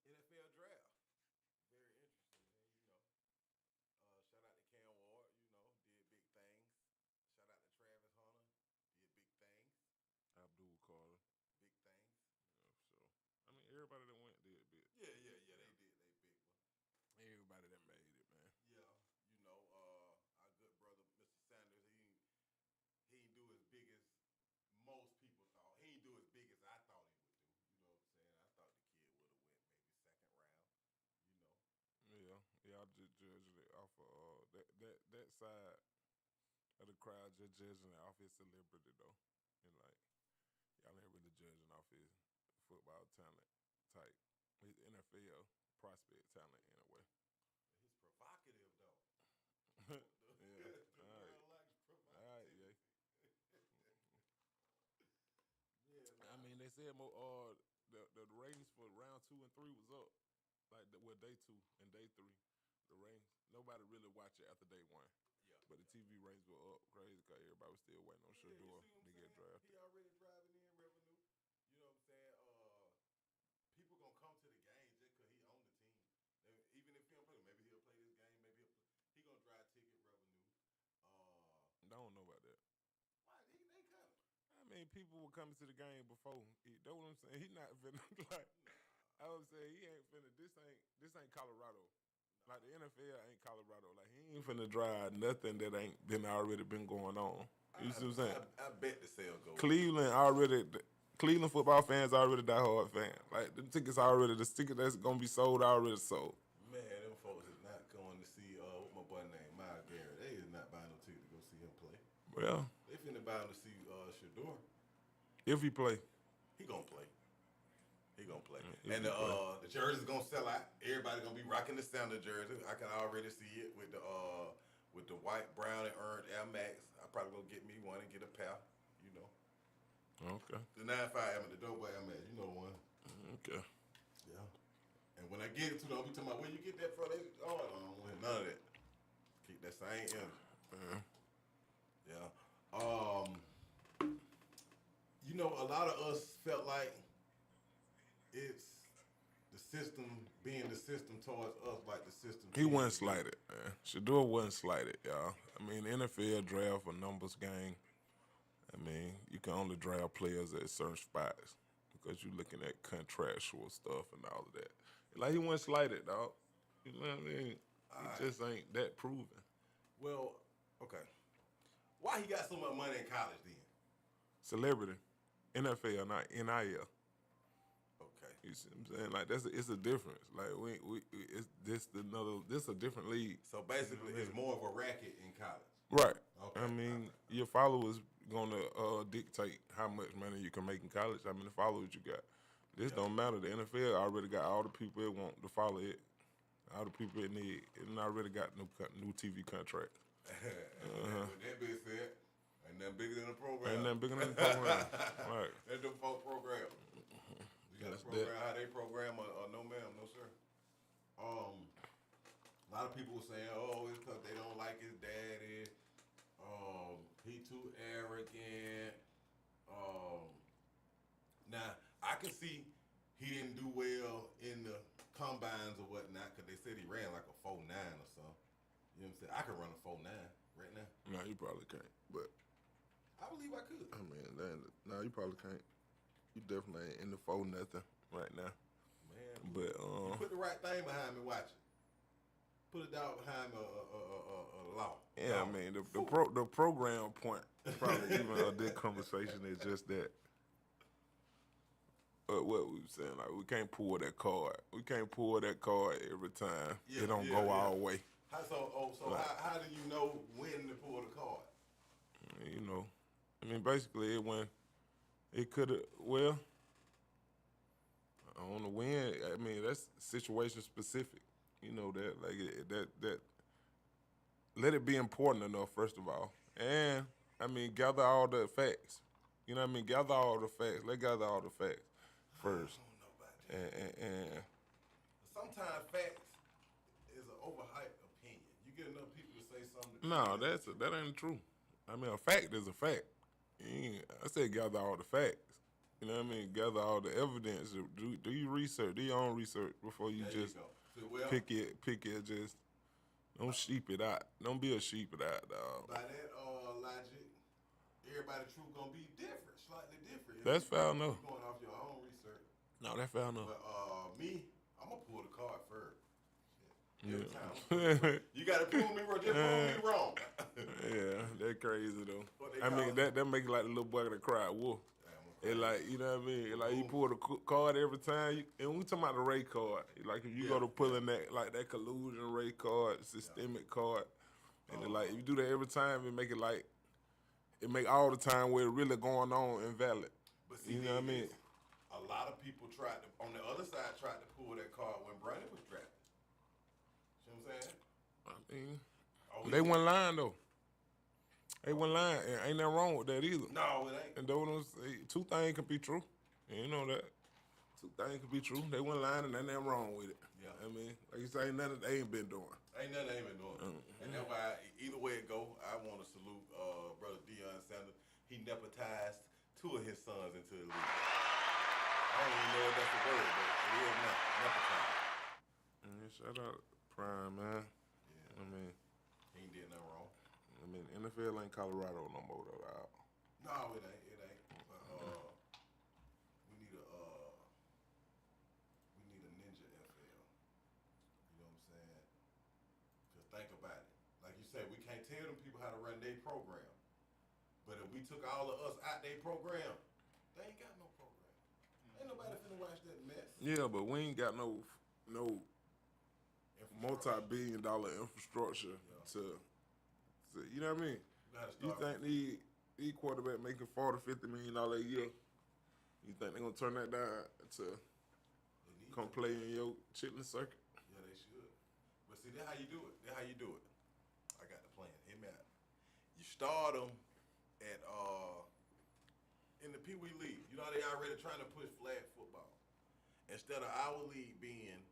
NFL draft. Very interesting, man. Shout out to Cam Ward, did big things. Shout out to Travis Hunter, did big things. Abdul Carter. Big things. Yeah, so I mean, everybody that went did big. Yeah, they did. They big one. Everybody that made it, man. Yeah, our good brother, Mr. Sanders, he didn't do as big as most people thought. He didn't do as big as I thought he would do. You know what I'm saying? I thought the kid would have went maybe second round. Yeah, I just judging it off of that side of the crowd, just judging it off his celebrity though, and like y'all ain't really judging off his football talent type, his NFL prospect talent anyway. He's provocative though. Yeah, The world likes all right, yeah. Yeah, I mean, they said the ratings for round 2 and 3 was up, like day 2 and day 3. The ratings, nobody really watched it after day 1. Yeah. But the TV ratings were up crazy because everybody was still waiting on Shador to get drafted. He already driving in revenue. You know what I'm saying? People gonna come to the game just because he on the team. Even if he don't play, maybe he'll play this game. Maybe he gonna drive ticket revenue. I don't know about that. Why they coming? I mean, people were coming to the game before. That's what I'm saying. He not finna like. I was saying he ain't finna. This ain't Colorado. Like the NFL ain't Colorado. Like he ain't finna drive nothing that ain't already been going on. You see what I'm saying? I bet the sale goes. Cleveland football fans already diehard fans. Like the tickets that's gonna be sold already sold. Man, them folks is not going to see what my boy named Miles Garrett. They is not buying no ticket to go see him play. Well, they finna buy him to see Shador. If he play, he gonna play. He gonna play. And the jersey's gonna sell out. Everybody gonna be rocking the Sanders jersey. I can already see it with the white, brown, and orange Air Max. I probably gonna get me one and get a pair. Okay. The 95 the dope Air Max. You know the one. Okay. Yeah. And when I get it to them, I'll be talking about where you get that from. I don't want none of that. Keep that same energy. Yeah. A lot of us felt like it's the system being the system towards us, like the system. He wasn't slighted, man. Shador wasn't slighted, y'all. I mean, NFL draft a numbers game. I mean, you can only draft players at certain spots because you're looking at contractual stuff and all of that. Like he wasn't slighted, dog. You know what I mean? He just ain't that proven. Well, okay. Why he got so much money in college then? Celebrity. NFL, not NIL. Okay. You see what I'm saying? Like it's a difference. Like this a different league. So basically, it's more of a racket in college. Right. Okay. I mean, your followers gonna dictate how much money you can make in college. I mean, the followers you got. This don't matter. The NFL already got all the people it want to follow it. All the people it need. It already got new TV contracts. With that being said, ain't nothing bigger than the program. Ain't nothing bigger than the program. Right. That's the folk program. You got to program how they program or no ma'am, no sir. A lot of people were saying, it's because they don't like his daddy. He too arrogant. Now, I can see he didn't do well in the combines or whatnot because they said he ran like a 4.9 or something. You know what I'm saying? I could run a 4.9 right now. No, you probably can't. But I believe I could. I mean, no, you probably can't. You definitely ain't in the 4 nothing right now. Man, but you put the right thing behind me. Watch it. Put a dog behind a law. Yeah, I mean the program point probably even a good conversation is just that. What we were saying, like we can't pull that card. We can't pull that card every time. It don't go our way. How do you know when to pull the card? I mean, basically it could have. Well, on the win, I mean that's situation specific. You know that, like that. Let it be important enough, first of all, and I mean gather all the facts. You know what I mean? Gather all the facts. Let's gather all the facts first. I don't know about that. And sometimes facts is an overhyped opinion. You get enough people to say something. No, that ain't true. I mean, a fact is a fact. I said gather all the facts. You know what I mean? Gather all the evidence. Do your research. Do your own research before you There just you go. So, well, pick it. Just don't sheep it out. Don't be a sheep it out, dog. by that logic, everybody's truth gonna be different, slightly different. That's foul enough. You're going off your own research. No, that's foul enough. But me, I'm gonna pull the card first. Yeah. Every time. You gotta prove me wrong. Just prove me wrong. Yeah, that's crazy though. What they I mean, call it? that make it like the little boy that cried wolf. It like, you know what I mean? It like you pull the card every time. And we talking about the Ray card. Like if you go to pulling that, like that collusion Ray card, systemic card, and it like if you do that every time, it make it like, it make all the time where it really going on invalid. But see, you know what I mean? A lot of people tried to, on the other side, tried to pull that card when Brandon was drafted. See what I'm saying? I mean, Oh, they wasn't lying though. They wasn't lying. Ain't nothing wrong with that either. No, it ain't. And those two things can be true. And you know that. Two things can be true. They wasn't lying and ain't nothing wrong with it. Yeah. I mean, like you say, ain't nothing they ain't been doing. Ain't nothing they ain't been doing. And that's why, either way it go, I want to salute Brother Deion Sanders. He nepotized two of his sons into the league. I don't even know if that's the word, but it is now. Nepotized. Shout out Prime, man. Yeah. I mean, He ain't did nothing wrong. I mean, NFL ain't Colorado no more though. Dog. No, it ain't. But we need a ninja FL. You know what I'm saying? Just think about it. Like you say, we can't tell them people how to run their program. But if we took all of us out their program, they ain't got no program. Ain't nobody finna watch that mess. Yeah, but we ain't got no multi-billion-dollar infrastructure to you know what I mean? You think these quarterback making $40-50 million a year? You think they gonna turn that down to come play in your chitlin circuit? Yeah, they should. But see, that's how you do it. I got the plan. Hear me out. You start them at in the Pee Wee League. You know they already trying to push flag football. Instead of our league being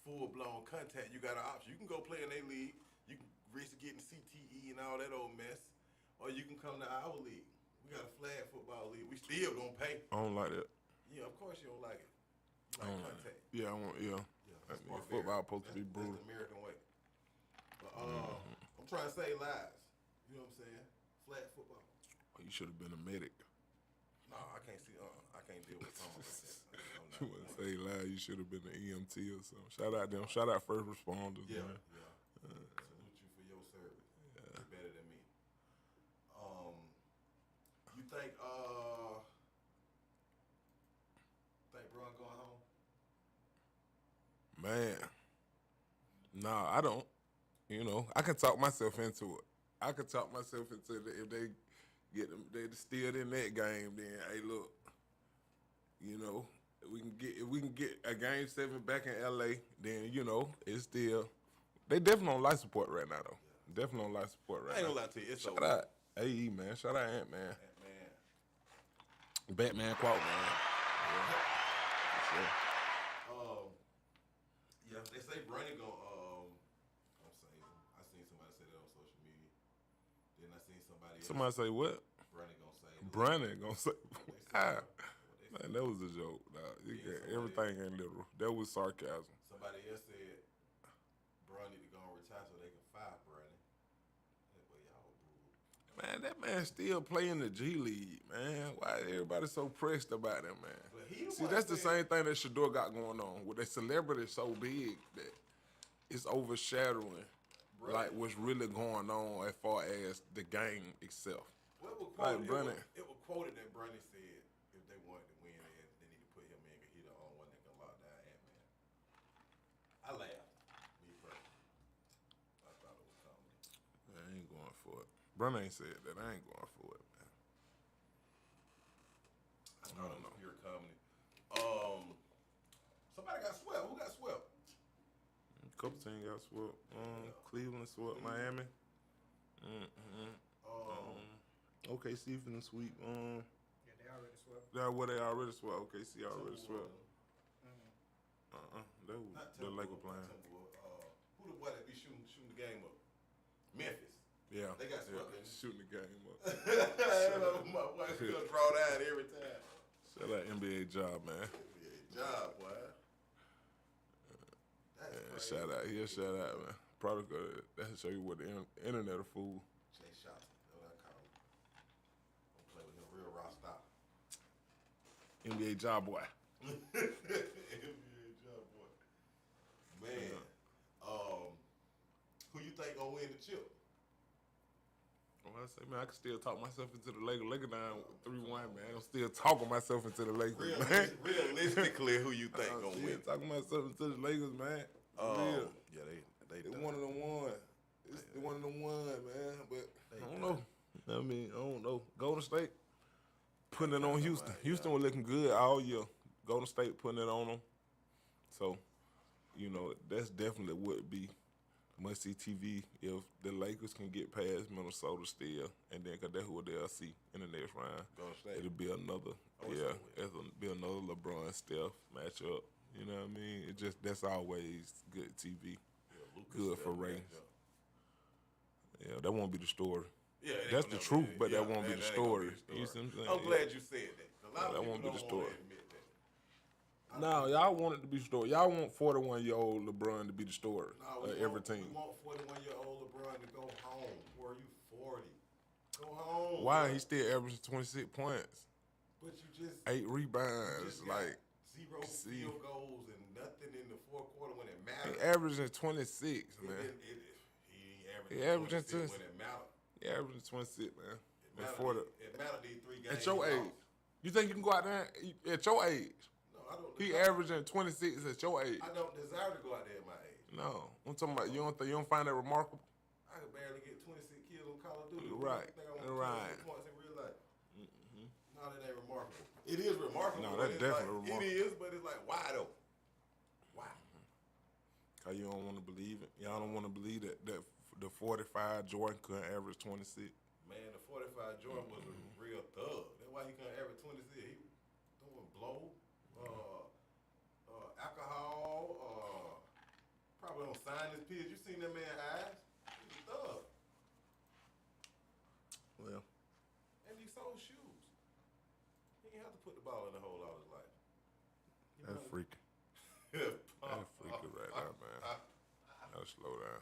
full-blown contact, you got an option. You can go play in their league. You can risk getting CTE and all that old mess, or you can come to our league. We got a flag football league. We still gonna pay. I don't like that. Yeah, of course you don't like it. You like contact. Yeah, I want. Yeah. I mean, football supposed to be brutal. That's the American way. But I'm trying to save lives. You know what I'm saying? Flag football. Oh, you should have been a medic. No, I can't see. I can't deal with something like that. You wouldn't say lie. You should have been an EMT or something. Shout out them. Shout out first responders. Yeah, man. yeah. Salute you for your service. Yeah. You're better than me. You think Bron going home? Man, nah, I don't. You know, I can talk myself into it. I can talk myself into it. If they get them, they still in that game. Then, hey, look, you know, if we can get a game 7 back in LA, then you know it's still. They definitely on life support right now though. Yeah. Definitely on life support right now. I ain't gonna lie to you. It's shout out AE man. Shout out Ant-Man. Batman quote man. Yeah. Sure. Yeah, they say Bronny gonna save him. I seen somebody say that on social media. Then I seen somebody else. Somebody say what? Bronny gonna save him. Bronny gonna save him. Man, that was a joke. Everything ain't literal. That was sarcasm. Somebody else said Bronny to go and retire so they can fire Bronny. Well, y'all brutal. Man, that man still playing the G League, man. Why everybody so pressed about him, man? See, that's the same thing that Shador got going on. With a celebrity so big that it's overshadowing like what's really going on as far as the game itself. Well, it was quoted that Bronny said if they wanted to win, they need to put him in because he's the only one that can lock down Ant-Man. I laughed. Me personally. I thought it was comedy. I ain't going for it. Bronny ain't said that. I ain't going for it, man. I don't know. Pure comedy. Somebody got swept. Who got swept? A couple teams got swept. Cleveland swept Miami. OKC finna sweep. Yeah, they already swept. They already swept. OKC already swept. That was the Lakers playing. Who the boy that be shooting the game up? Memphis. Yeah. They got swept, didn't they? Shooting the game up. My wife gonna draw down every time. Shout out NBA job, man. NBA job, boy. That's crazy. Shout out here, shout out, man. Probably good. That'll show you what the internet a fool. Jay Shotton, that's what I call him. Don't play with him, real raw stop. NBA job boy. NBA job, boy. Man, who you think gonna win the chip? Well, I say, man, I can still talk myself into the Lakers down 3-1, man. I'm still talking myself into the Lakers, man. Realistically, who you think I'm gonna still win? talking myself into the Lakers, man. Yeah, they It's done. one of them one. It's the one of them one, man. But I don't know. I mean, I don't know. Golden State putting it on Houston. Houston was looking good all year. Golden State putting it on them. So, you know, that's definitely would be must-see TV if the Lakers can get past Minnesota still, and then because that's who they'll see in the next round. Golden State. It'll be another, it'll be another LeBron Steph matchup. You know what I mean? It just that's always good TV, good for ratings. Yeah, that won't be the story. Yeah, that's the truth, but that won't be the story. You see what I'm saying? I'm glad you said that. A lot of that people won't be the don't story. want to admit that. No, y'all want it to be the story. Y'all want 41-year-old LeBron to be the story of every team. We want 41-year-old LeBron to go home. Or are you 40? Go home. Why? He still averaging 26 points, But you just 8 rebounds, just like got 0 field goals and nothing in the fourth quarter when it he mattered. averaging 26, man. He He averaging averaging 26 when it mattered. He averaging 26, man. It mattered these 3 games. At your he age, lost. you think you can go out there at your age? No, I don't. He averaging 26 at your age. I don't desire to go out there at my age. No, I'm talking about you don't find that remarkable? I could barely get 26 kills on Call of Duty. Right, I think I want right. 26 points in real life. No, that ain't remarkable. It is remarkable. No, but that's it's definitely like, remarkable. It is, but it's like, why though? Why? Cause you don't want to believe it. Y'all don't want to believe that the 45 Jordan couldn't average 26. Man, the 45 Jordan was a real thug. That's why he couldn't average 26. He doing blow, alcohol, probably don't sign his peers. You seen that man's eyes? He's a thug. Well, And he sold shoes. He didn't have to put the ball in the hole all his life. that's freaky. That's freaky right now, man. Gotta slow down.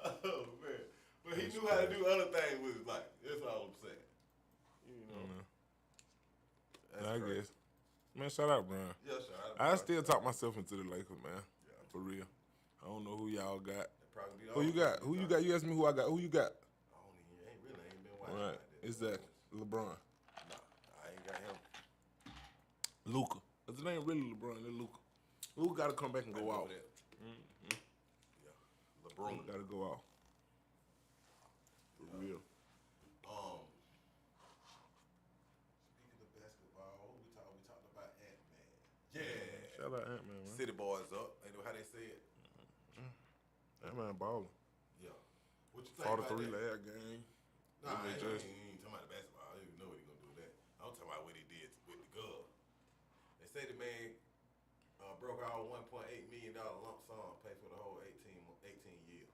Oh, man. But he knew how to do other things with his life. That's all I'm saying. You know. That's I crazy. guess. Man, shout out, Brian. Yeah, sure. I still talk myself into the Lakers, man. Yeah. For real. I don't know who y'all got. Probably Who you got? Who you got? You asked me who I got. Who you got? Ain't been watching All right. like that. Exactly. LeBron. Nah, I ain't got him. Luka. Cause it ain't really LeBron. It's Luka. Luka got to come back and go out. Yeah, LeBron. Luka got to go out. For real. Speaking of basketball, we talked about Ant-Man. Yeah. Shout out Ant-Man, man. City boys up. Ain't know how they say it. Ant-Man balling. Yeah. What you think about 43 that? last game. Nah, I ain't just talking about the basketball. I don't even know what he gonna do with that. I'm talking about what he did with the glove. They say the man broke out $1.8 million lump sum, paid for the whole 18 years.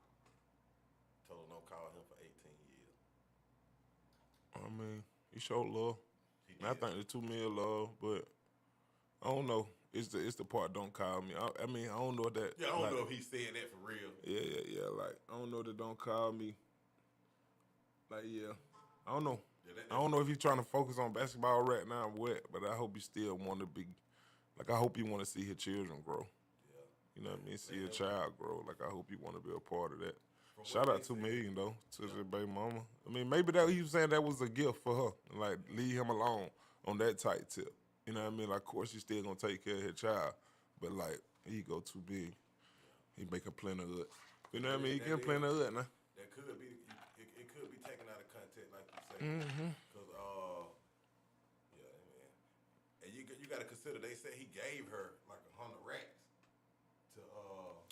Told him don't call him for 18 years. I mean, he showed love. He And I did. think the 2 million love, but I don't know. It's the part don't call me. I mean, I don't know that. Yeah, I don't like, know if he said that for real. Yeah. Like, I don't know that don't call me. Like, yeah. I don't know. Yeah, I don't know if he's trying to focus on basketball right now or what, but I hope he still want to be, like, I hope he want to see his children grow. Yeah. You know what I mean? See a child grow. Like, I hope he want to be a part of that. From Shout what out they $2 said. million, though, to the baby mama. I mean, maybe that he was saying that was a gift for her. Like, leave him alone on that tight tip. You know what I mean? Like, of course, she's still going to take care of her child. But, like, he go too big. He make a plenty of it. You know what I mean? He get plenty of it now. That could be, it could be taken out of context, like you say. Mm-hmm. Because, yeah, man. And you got to consider, they said he gave her like 100 racks to,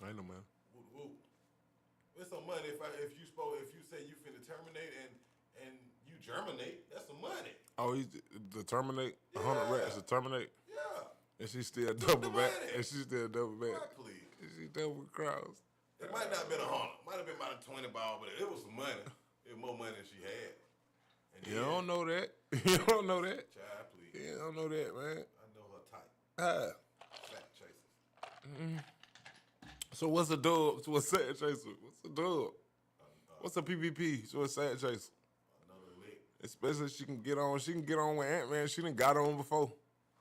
I know, man. whoop, whoop. It's some money if you say you finna terminate and you germinate, that's some money. Oh, he's to terminate? 100 Yeah. racks to terminate? Yeah. And she still double back? money. And she still double back? Right, please. And she double cross. It might not have been 100. Might have been about a 20 ball, but it was some money. It was more money than she had. And You don't know that. You don't know that. Child, please. You don't know that, man. I know her type. Sack chasers. So what's a dub to a sad chaser? What's a dub? What's a PPP to a sad chaser? Another lick. Especially she can get on. She can get on with Ant-Man. She done got on before.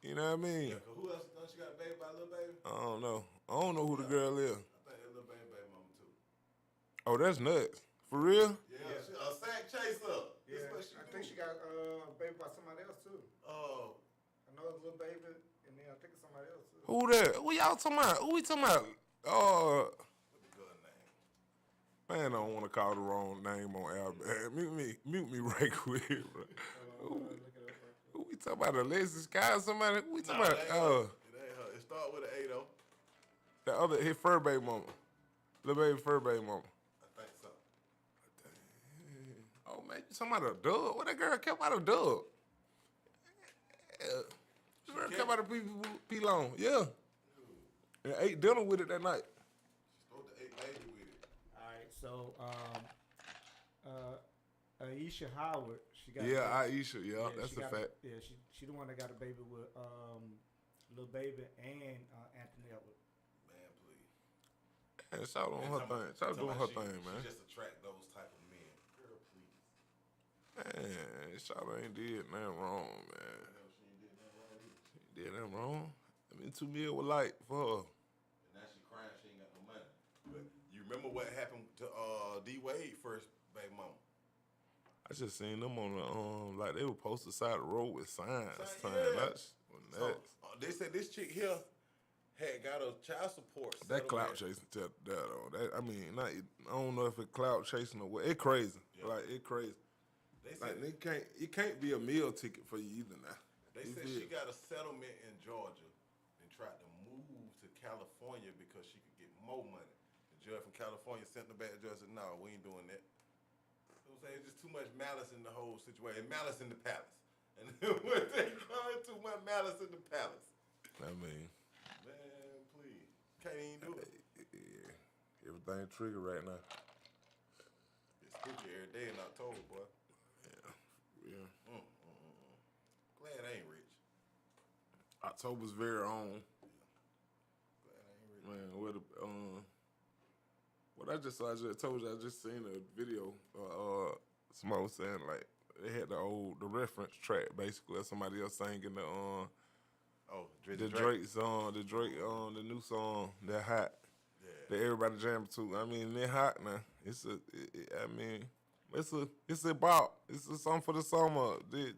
You know what I mean? Yeah, 'cause who else done she got a baby by Lil Baby? I don't know. I don't know who the girl is. I think that Lil Baby mama too. Oh, that's nuts. For real? Yeah, she a sack chaser. Yeah, That's what she I do. think she got a baby by somebody else too. Oh, I know it's a little baby, and then I think it's somebody else too. Who that? Who y'all talking about? Who we talking about? what the girl name? Man, I don't want to call the wrong name on air. Man. Mute me right quick, bro. Look it up right quick. Who we talking about? Alexis Sky? Somebody? Who we talking Nah, about? it ain't her. It ain't her. It start with an A though. The other, his fur baby mama. Lil Baby fur baby mama. I think so. Oh, man, you talking about a dub? What that girl kept out of dub? Yeah. That girl kept out of P Long. Yeah. And ate dinner with it that night. She's supposed to eat baby with it. All right, so Iyah Howard, she got Yeah, Aisha. Yeah, that's she a got fact. Yeah, she the one that got a baby with Lil Baby and Anthony Edwards. Man, please. Man, shout on her thing. Shout doing her thing, man. She just attract those type of men. Girl, please. Man, shout ain't did nothing wrong, man. Hell, she ain't did nothing wrong either. She did nothing wrong. I mean, 2 mil was light for her. And now she crying she ain't got no money. But you remember what happened to D Wade first baby mama? I just seen them on the like they were posted side of the road with signs. Yeah. That's So they said this chick here had got a child support. that clout settlement. chasing tell that on. That I mean, not I don't know if it clout chasing or what. It crazy. Yeah. Like it crazy. They said, Like it can't be a meal ticket for you either now. they You said feel? she got a settlement in Georgia and tried to move to California because she could get more money. The judge from California sent her back to the judge and said, no, we ain't doing that. You know what I'm saying? It's just too much malice in the whole situation. And malice in the palace. And what they call it, too much malice in the palace. I mean, Man, please. Can't even do it. yeah, everything trigger right now. It's spooky every day in October, boy. Yeah. Glad I ain't rich. October's very own. Glad I ain't rich. Man, what I just told you, I just seen a video. Somebody was saying like they had the reference track basically of somebody else singing the Oh, the Drake song, the new song, that hot, Yeah. that everybody jamming to. I mean, they're hot now. It's a bop. It's a song for the summer, the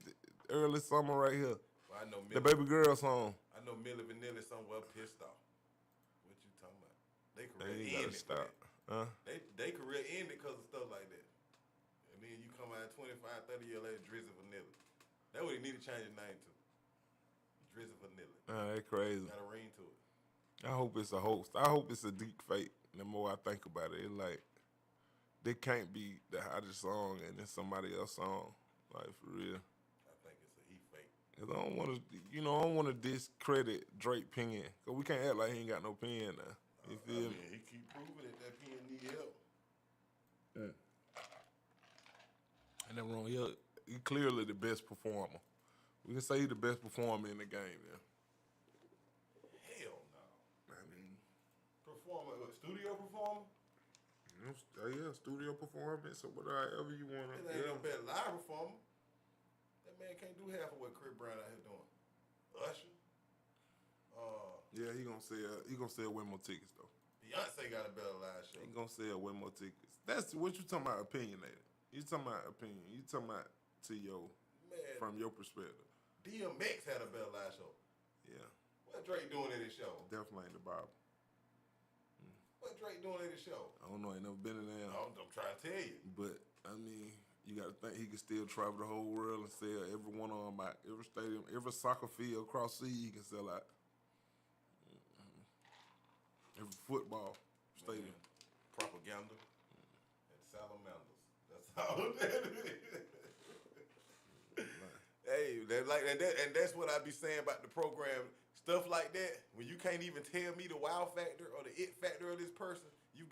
early summer right here. Well, I know The Millie, baby girl song. I know Millie Vanilli somewhere pissed off. What you talking about? They They career ain't ended. gotta for stop. Huh? that. They career ended because of stuff like that. And then you come out 25, 30 years later, Drizzy Vanilli. That what he need to change his name to. Drizzy Vanilli. That crazy. Got a ring to it. I hope it's a hoax. I hope it's a deep fake. The more I think about it, it's like they can't be the hottest song and then somebody else's song. Like for real. I think it's a he fake. Cause I don't want to, I don't want to discredit Drake pen. Cause we can't act like he ain't got no pen now. You I feel mean, me? he keep proving it that pen need help. Ain't nothing wrong. He clearly the best performer. We can say he the best performer in the game. Yeah. Hell no. I mean, Studio performer? yeah, studio performance or whatever you want It to. ain't no better live performer. That man can't do half of what Chris Brown out here doing. Usher. Yeah, he gonna sell way more tickets though. Beyonce got a better live show. He gonna sell way more tickets. That's what you talking about. Opinionated. You talking about opinion. You talking about Man, from your perspective. DMX had a better live show. Yeah, What Drake doing at his show? definitely ain't the Bible. What Drake doing at his show? I don't know. Ain't never been in there. I'm trying to tell you. But I mean, you got to think he can still travel the whole world and sell every one of them out. Every stadium, every soccer field across the sea, he can sell out. Every football stadium. Propaganda and salamanders. That's all that is. Hey, and that's what I be saying about the program. Stuff like that, when you can't even tell me the wow factor or the it factor of this person, you've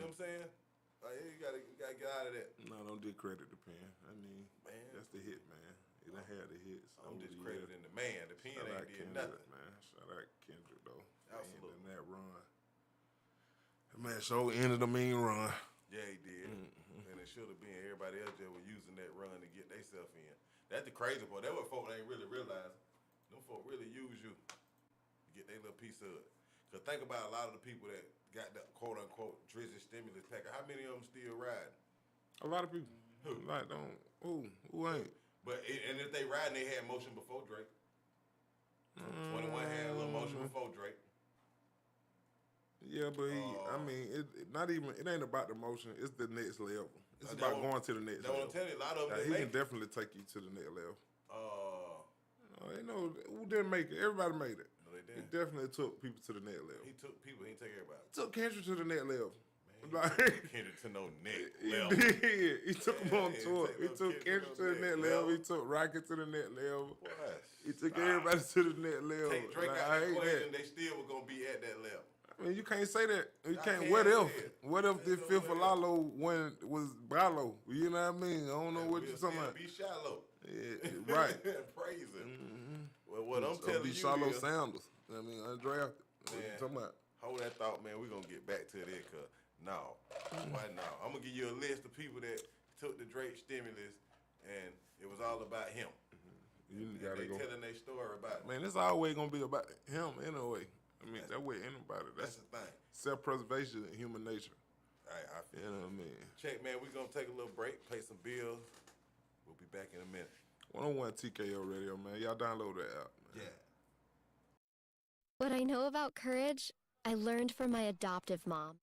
know what I'm saying? Like, you gotta get out of that. No, don't discredit the pen. I mean, Man. that's the hit, man. It done had the hits. I'm over the discrediting years. the man. The pen Shout out ain't did Kendrick, nothing. man. Shout out Kendrick, though. Absolutely. In that run. That man so ended the mean run. Yeah, he did. And it should have been everybody else that was using that run to get themselves in. That's the crazy part. That's what folks ain't really realizing. Them folks really use you to get their little piece of it. Because think about a lot of the people that got the quote-unquote drizzy stimulus package. How many of them still riding? A lot of people. Who? Like, don't. Who ain't? But and if they riding, they had motion before Drake. 21 had a little motion before Drake. Yeah, but I mean, it ain't about the motion. It's the next level. It's about going to the next level. That's what I'm telling you. A lot of them He can definitely take you to the next level. You know, who didn't make it? Everybody made it. No, they He didn't. definitely took people to the next level. He took people. He didn't take everybody. He took Kendrick to the next level. Man, Like, Kendrick to no next he level. did. He took him on tour. He no took Kendrick to the next level. He took Rocket to the next level. Boy, He took everybody to the next level. take Drake Like, out I that hate equation, that. they still were gonna be at that level. I mean, you can't say that. You can't. can't What say if? it. What if the There's no fifth what of Lalo one was Bralo? You know what I mean? I don't know what you're talking about. Be shallow. Yeah, right. Praise him. Well, what I'm telling be you Shallow is, Sanders. I mean, undrafted. What you Man. talking about? hold that thought, man. We're gonna get back to that, cause no, why no? I'm gonna give you a list of people that took the Drake stimulus, and it was all about him. You And gotta they go. telling their story about it. Man, it's always gonna be about him anyway. I mean, that way anybody. That's That's the thing. self-preservation and human nature. I You feel. know what I mean? Check, man. We're gonna take a little break, pay some bills. We'll be back in a minute. 101 TKO Radio, man. Y'all download that app, man. Yeah. What I know about courage, I learned from my adoptive mom.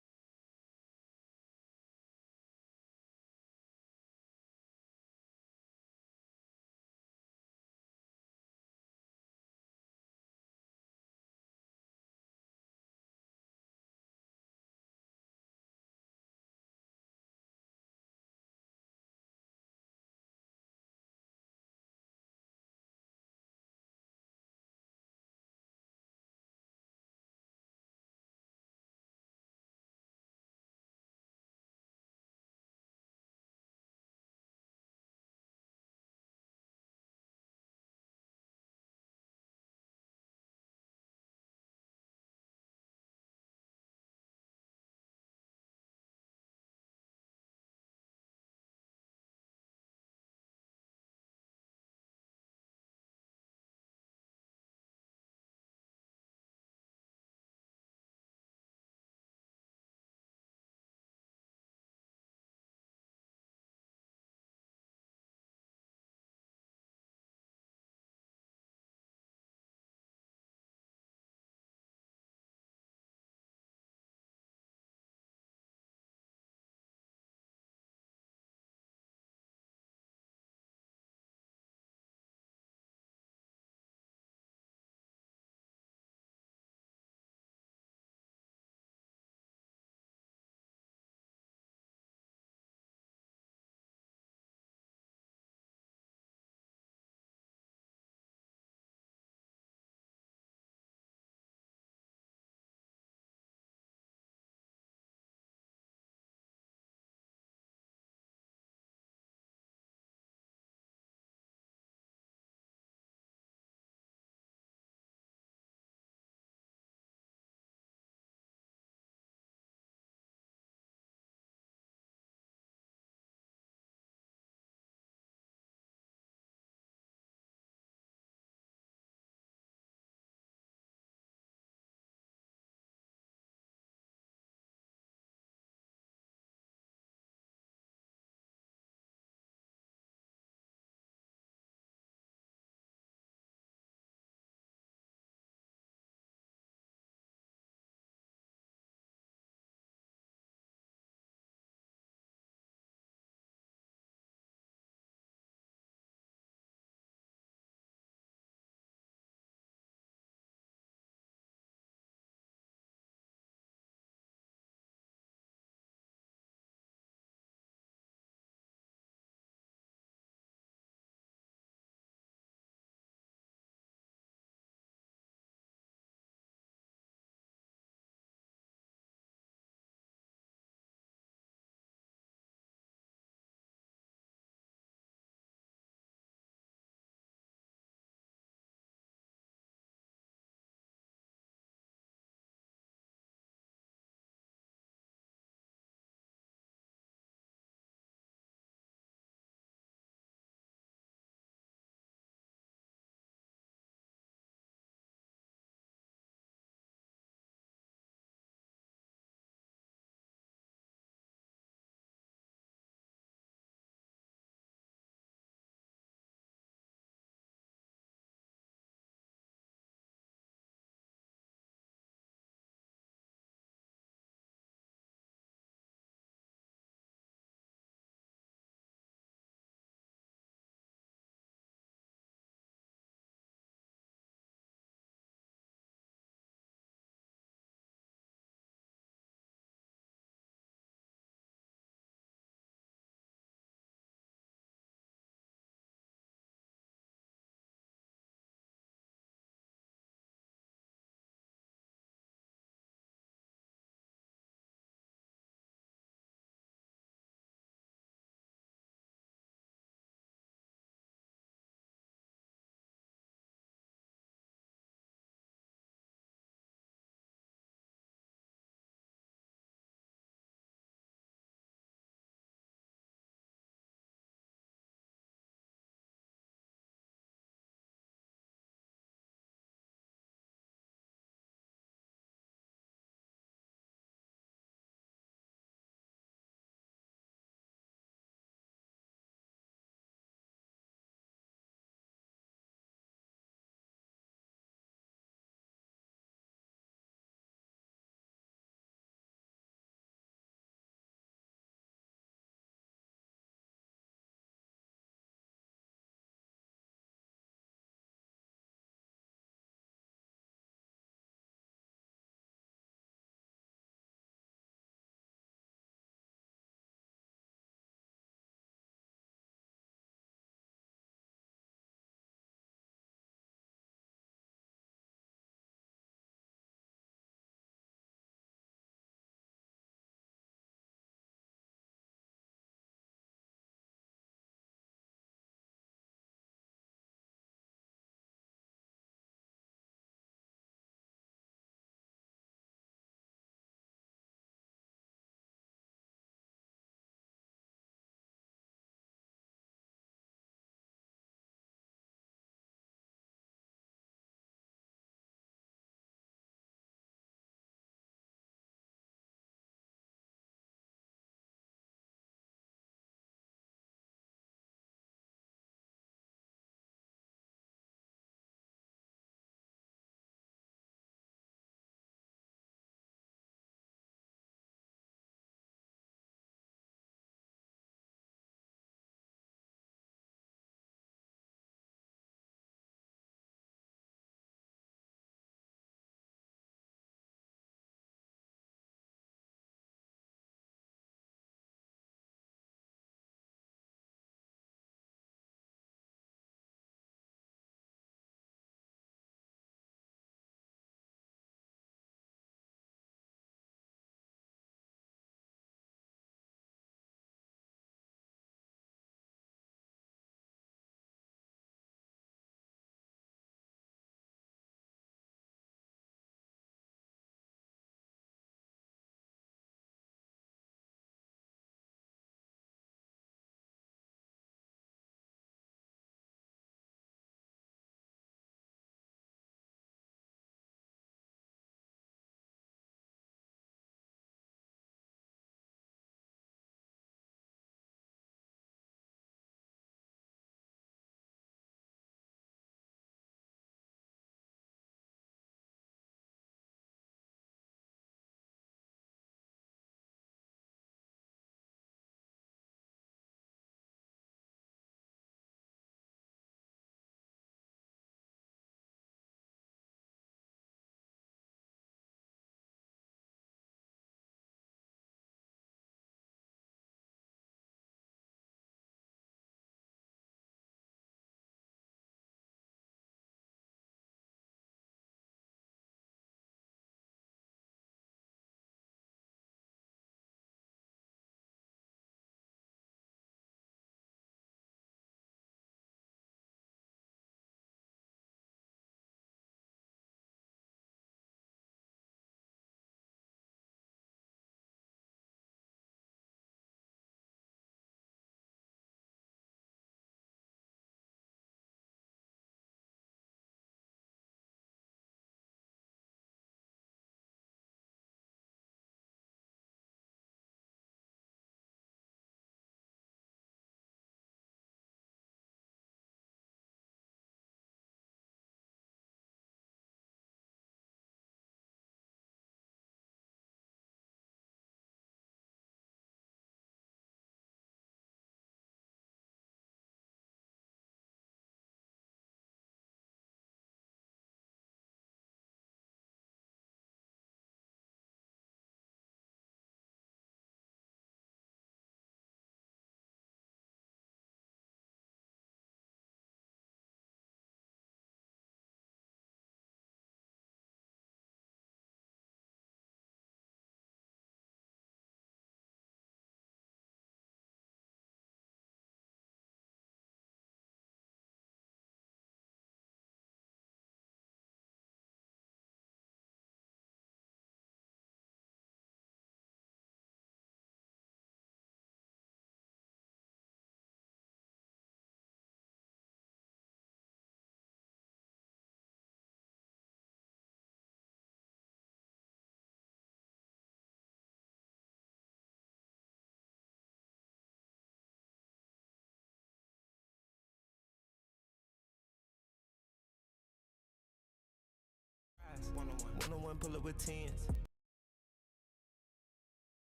101 pull up with tens.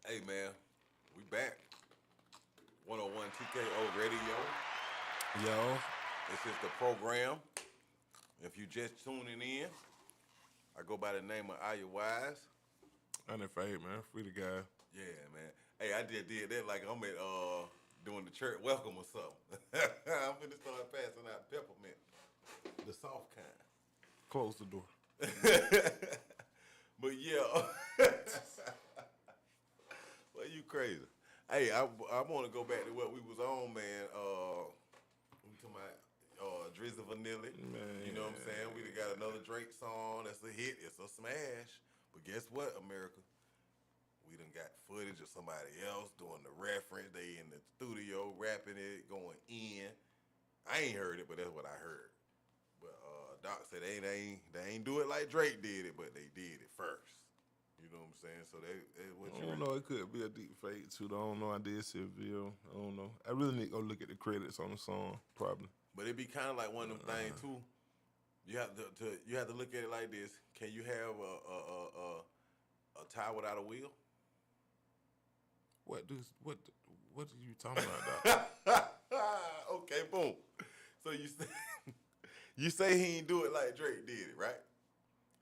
Hey man, we back. 101 TKO Radio. Yo, This is the program. If you just tuning in, I go by the name of Iyah Wise. I'm that Fabe, man. Free the guy. Yeah, man. Hey, I just did that like I'm at doing the church welcome or something. I'm finna start passing out peppermint, the soft kind. Close the door. But yeah, well, you crazy. Hey, I want to go back to what we was on, man. We talking about Drizzy Vanilli. Man. You know what I'm saying? We done got another Drake song that's a hit. It's a smash. But guess what, America? We done got footage of somebody else doing the reference. They in the studio rapping it, going in. I ain't heard it, but that's what I heard. But Doc said they ain't do it like Drake did it, but they did it first. You know what I'm saying? So they what I you don't know. It could be a deep fake too. I don't know. I did see a video. I don't know. I really need to go look at the credits on the song. Probably. But it be kind of like one of them things too. You have to look at it like this. Can you have a tie without a wheel? What are you talking about, Doc? Okay, boom. So you say he ain't do it like Drake did it, right?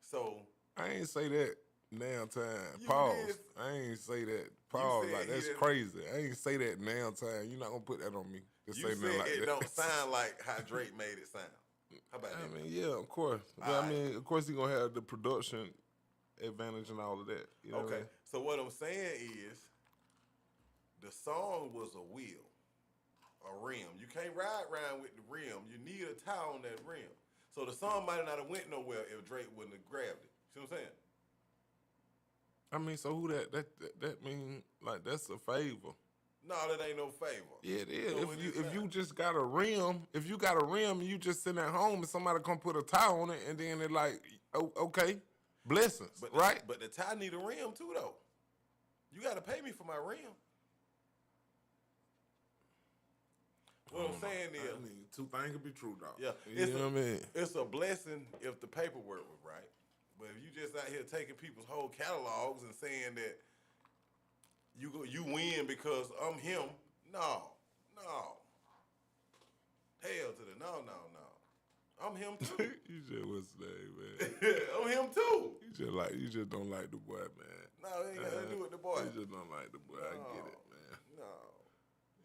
So I ain't say that now time. You Pause. did. I ain't say that. Pause. said Like he that's didn't- crazy. I ain't say that now time. You're not gonna put that on me. To you say said nothing like it that. don't sound like how Drake made it sound. How about I that? mean, yeah, of course. But I Alright. mean, of course, he gonna have the production advantage and all of that. You know what I Okay. mean? So what I'm saying is, the song was a wheel, a rim. You can't ride around with the rim. You need a tie on that rim. So the song might not have went nowhere if Drake wouldn't have grabbed it. See what I'm saying? I mean, so who that mean? Like that's a favor. No, that ain't no favor. Yeah, it is. So it is If you not. just got a rim, and you just sitting at home and somebody come put a tie on it, and then it like, okay, blessings, But right? But the tie need a rim too, though. You got to pay me for my rim. What I'm saying is, I mean, two things could be true, dog. yeah, You know what I mean? it's a blessing if the paperwork was right. But if you just out here taking people's whole catalogs and saying that you win because I'm him, no. Hell to the no. I'm him too. You just what's the name, man? I'm him too. You just don't like the boy, man. No, it ain't got nothing to do with the boy. You just don't like the boy. I get it, man. No.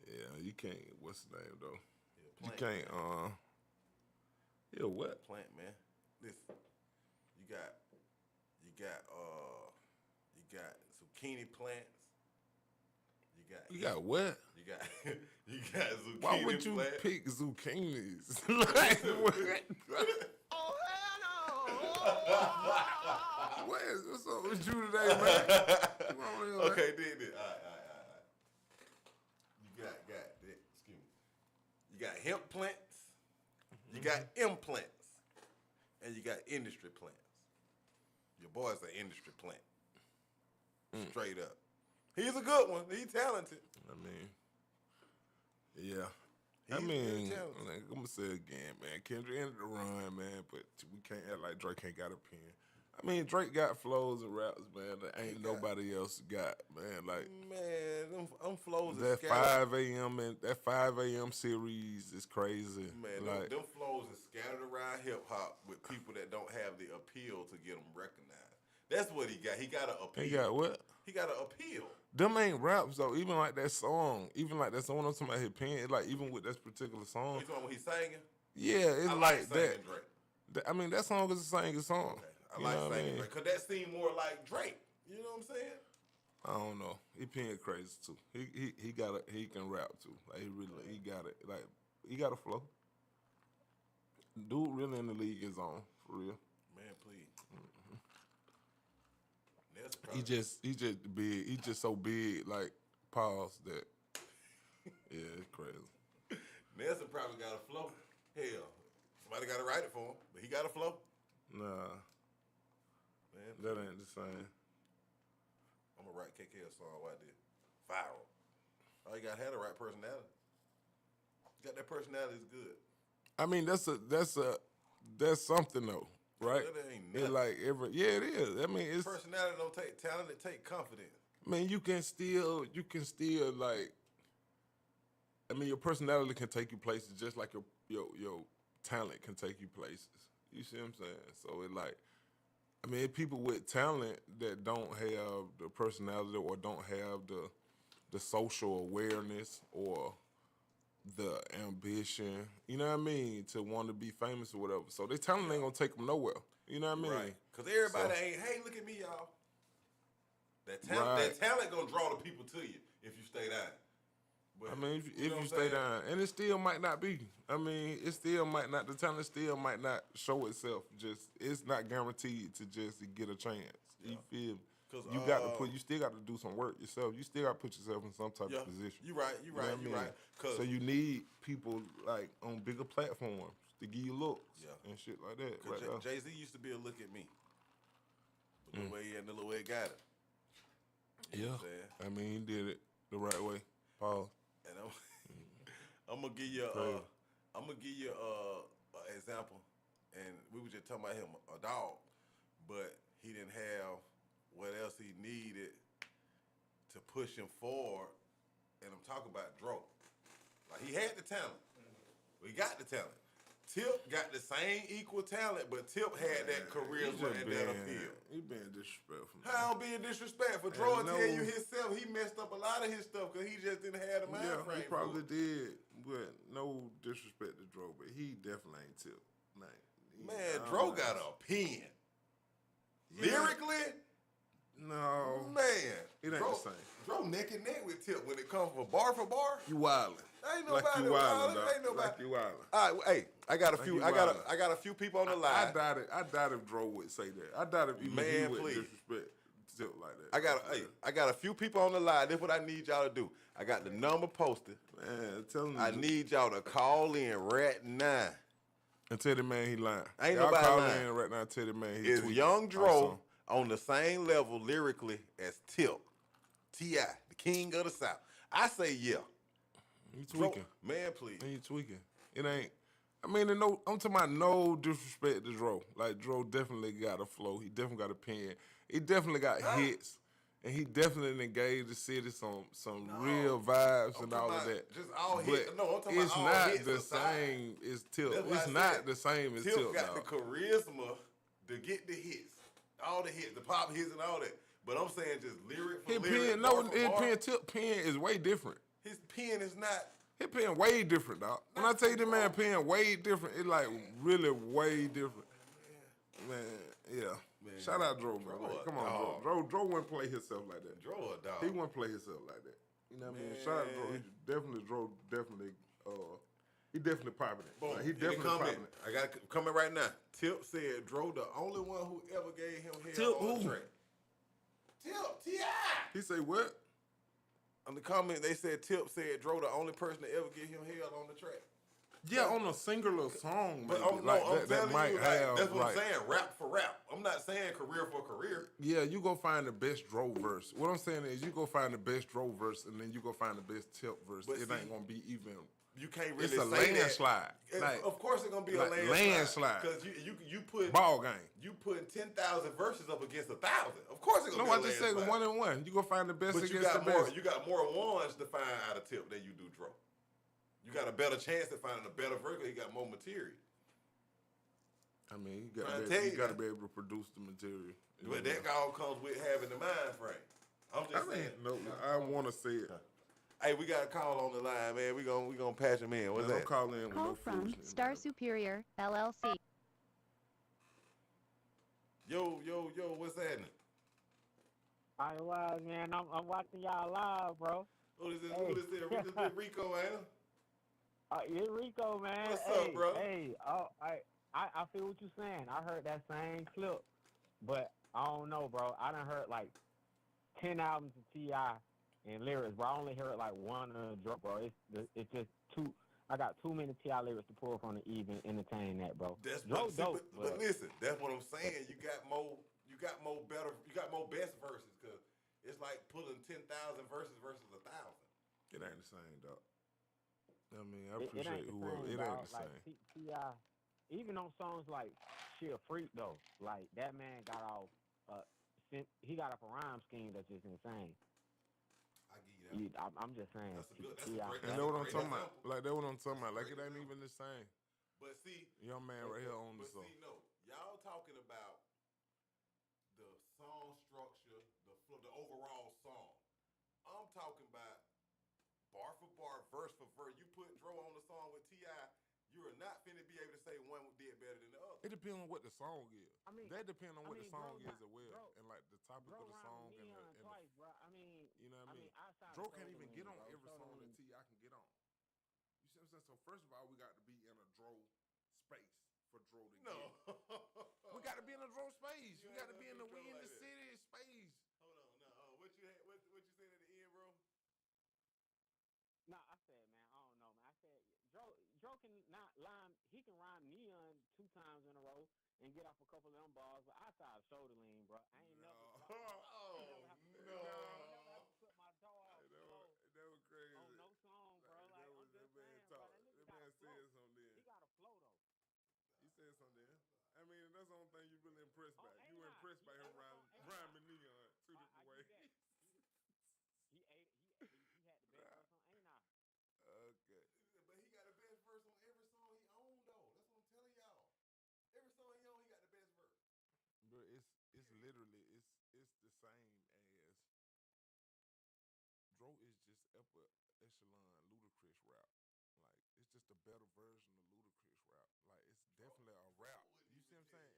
Yeah, you can't. What's the name though? Yeah, You can't. Yeah, what? plant, man. Listen, you got zucchini plants. You got what? You got you got zucchini Why would you plants. pick zucchinis? Like, what? What's up with you today, man? Come on here, man. Okay, did it. All right. You got that. Excuse me. You got hemp plants. You got implants, and you got industry plants. Your boy's an industry plant. Straight up. He's a good one. He's talented. I mean, yeah. He's very talented. Like, I'm gonna say it again, man. Kendrick ended the run, man, but we can't act like Drake ain't got a pen. I mean, Drake got flows and raps, man, that ain't nobody else got, man. Like, Man, them flows that is scattered. 5 a.m. and that 5 a.m. series is crazy. Man, like, them flows is scattered around hip hop with people that don't have the appeal to get them recognized. That's what he got. He got an appeal. he got what? He got an appeal. Them ain't raps though. Even like that song, I'm talking about his pen. It's like even with that particular song, You talking when he's singing? yeah, it's I like singing that. Drake. I mean, that song is a singing song. Okay. I You like know what singing mean? Drake because that seemed more like Drake. You know what I'm saying? I don't know. He pen crazy too. He can rap too. Like he got it. Like he got a flow. Dude really in the league is on for real. Man, please. That's He just big. He just so big. Like pause that. Yeah, it's crazy. Nelson probably got a flow. Hell, Somebody got to write it for him, but he got a flow. Nah, Man, that ain't the same. I'm gonna write KK a song like this. Viral. All you gotta have the right personality. You got that personality is good. I mean, that's something though, right? That ain't It's nothing. like it is. I mean, it's. Personality don't take talent, it take confidence. I mean, you can still like. I mean, your personality can take you places just like your talent can take you places. You see what I'm saying? So it like, I mean, people with talent that don't have the personality or don't have the social awareness or the ambition, you know what I mean, to want to be famous or whatever. So their talent ain't gonna take them nowhere. You know what I mean? Right. Because everybody So- ain't, hey, look at me, y'all. That Right. talent gonna draw the people to you if you stay down. But, I mean, if know you what I'm stay saying? down, and it still might not be. I mean, it still might not. The talent still might not show itself. Just it's not guaranteed to just get a chance. You feel me? 'Cause, You got to put. You still got to do some work yourself. You still got to put yourself in some type Yeah, of position. you right, you know what right, I you mean? right. 'Cause So you need people like on bigger platforms to give you looks and shit like that. Right there. Jay-Z used to be a look at me. But the way he and the little way he got it. You know what I'm saying? I mean, he did it the right way. Pause. And I'm gonna give you Crazy. an example. And we were just talking about him, a dog, but he didn't have what else he needed to push him forward. And I'm talking about Dro. Like he had the talent. We got the talent. Tip got the same equal talent, but Tip had that charisma and that appeal. He being disrespectful. How I'm being disrespectful? Dro will no- tell you himself he messed up a lot of his stuff because he just didn't have the mind Yeah, frame. he for probably it. did, but no disrespect to Dro, but he definitely ain't Tip. Man, Dro got a pen. Lyrically, No, man, it ain't Dro, the same. Dro neck and neck with Tip when it comes for bar. You wildin'. Ain't Like nobody you wildin', wildin', dog. ain't nobody- Like you wildin'. All right, hey, I got a Like few. you I wildin'. got a few people on the I line. doubt if Dro would say that. I doubt if even Man, he would please. disrespect Tip like that. I got a few people on the line. This is what I need y'all to do. I got the number posted. Man, tell him. I need y'all to call in right now. and tell the man he lying. Ain't Y'all nobody call lying. in right now. Tell the man he Is tweaking. Young Dro Also, on the same level lyrically as Tip? T.I., the king of the South. I say yeah. he Dro, tweaking. man, please. He tweaking. It ain't. I mean, no. I'm talking about no disrespect to Dro. Like Dro definitely got a flow. He definitely got a pen. He definitely got hits, and he definitely engaged the city some real vibes I'm and talking all of about that. just all But hits. No, I'm talking it's about all not hits the aside. same as Tip. That's why It's I not said the same as Tip Tip. got the dog. charisma to get the hits, all the hits, the pop hits and all that. But I'm saying just lyric for His lyric, pen, bar no, for his bar. pen, Tip pen is way different. His pen is not. His pen way different, dog. When I tell you the man pen way different, it like really way different. Man, yeah. Man, Shout out Dro, man. Dro Like, a come on, dog. Dro wouldn't play himself like that. Dro a dog. He wouldn't play himself like that. You know what I mean? Shout out Dro. Dro definitely, he definitely popping it. Boom. Like, he In the definitely comment, popping it. I got it coming right now. Tip said Dro the only one who ever gave him hell Tip on the who? track. Tip, T.I. He say what? On the comment, they said Tip said Dro the only person to ever give him hell on the track. Yeah, on a singular song, But maybe. I'm, like, I'm that telling might you, have, that's what like, I'm saying, rap for rap. I'm not saying career for career. Yeah, you go find the best Dro verse. What I'm saying is you go find the best Dro verse and then you go find the best Tip verse. But It see, ain't gonna be even. You can't really It's a say landslide. that. Like, Of course, it's gonna be like a landslide. Because you put ball game. you putting 10,000 verses up against 1,000. Of course, it's gonna No, I be a just said landslide. 1 and 1. You go find the best But you against got the more. best. You got more ones to find out of Tip than you do Dro. You got a better chance at finding a better verse. 'Cause you got more material. I mean, Trying to tell you you got to that. be able to produce the material. But that all comes with having the mind frame. I'm I just mean, saying. no, I want to say it. Hey, we got a call on the line, man. We gonna patch him in. What's Don't that? call in with Call no from foolishness, Star man. Superior, LLC. Yo, what's happening? I was, man. I'm watching y'all live, bro. Who is this? Hey. Who this is? This is Rico, ain't it? It's Rico, man. What's hey, up, bro? Hey, I feel what you're saying. I heard that same clip, but I don't know, bro. I done heard like 10 albums of T.I. and lyrics, bro. I only heard like one of Dro, bro. It's just too. I got too many T.I. lyrics to pull from to even entertain that, bro. That's Dro but, see, dope, but listen, that's what I'm saying. You got more best verses because it's like pulling 10,000 verses versus 1,000. It ain't the same, dog. I mean, I it appreciate ain't the whoever. same, It ain't dog. the Like same. T.I., even on songs like "She a Freak" though, like that man got off. He got off a rhyme scheme that's just insane. I give you that. I'm just saying, That's a good. That's a T.I. great. And That's that's a what I'm great talking about. example. Like that's what I'm talking That's a about. Like great it ain't example. even the same. But see, Young man right here on the but song. see, no, y'all talking about the song structure, the overall song. I'm talking about bar for bar, verse for verse. You put Dro on the song with T.I., you are not finna be able to say one did better than the other. It depends on what the song is. I mean, That depends on what the song Dro, is as well, Dro, and like the topic Dro of the rhymed song with and Neon the twice, bro. I mean, you know what I mean. outside Dro of can't even get on bro, every song that Soda T.I. can get on. You see what I'm saying? So first of all, we got to be in a Dro space for Dro to No. get. We got to be in a Dro space. You We got ain't to be in gonna the do we Dro in like the that. city space. Hold on, no. What you said at the end, bro? No, I said, man, I don't know, man. I said Dro can not rhyme. He can rhyme Neon 2 times in a row and get off a couple of them bars, but outside of Shoulder Lean, bro, I ain't never. Oh no. I never have to put my toe off That was crazy. on no song, bro. Like, Like I'm that just man saying, bro. talk. That nigga That got man a flow. said something then. He got a flow though. He said something then. I mean, that's the only thing you really impressed by. Ain't You were I? impressed by him rhyming Neon two I different give ways. that. He had the best verse on Ain't I? Okay. But he got the best verse on every song he owned, though. That's what I'm telling y'all. Every song he owned, he got the best verse. Bro, it's literally it's the same as Dro is just upper echelon ludicrous rap. Like it's just a better version of ludicrous rap. Like it's definitely a rap. You see what I'm saying?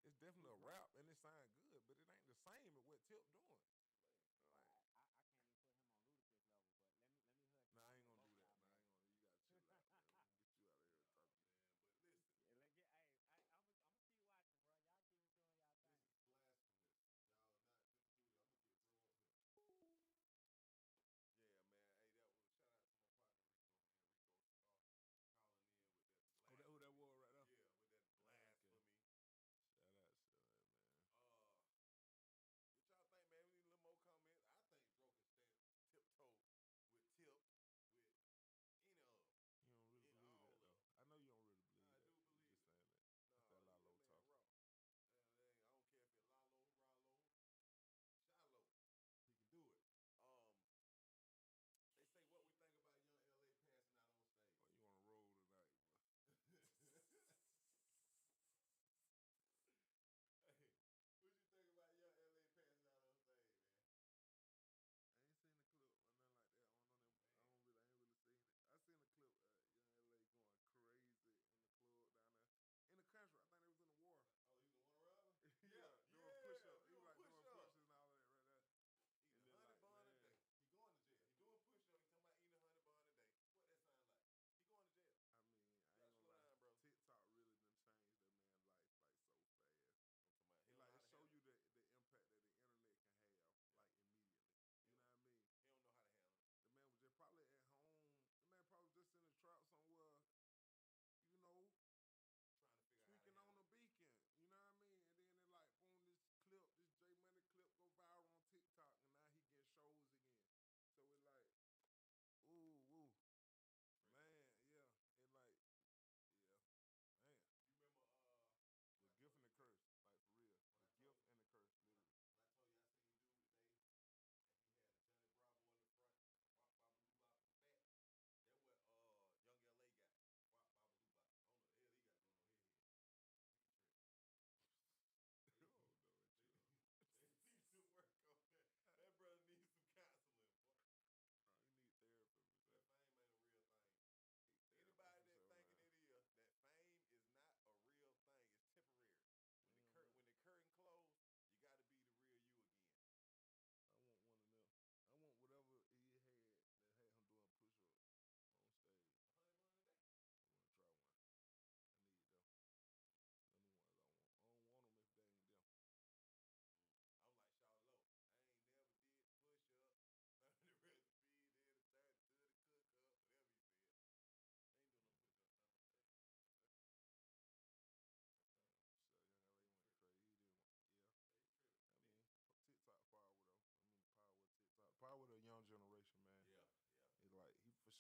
It's definitely a rap and it sounds good, but it ain't the same as what Tip doing. Nah, I ain't gonna do that. Nah, I ain't gonna. You gotta chill out, man. We'll get you out of here talking. But listen, Oh, that who that was right there? yeah, with that blasphemy. Shout out, man. What y'all think, man? We need to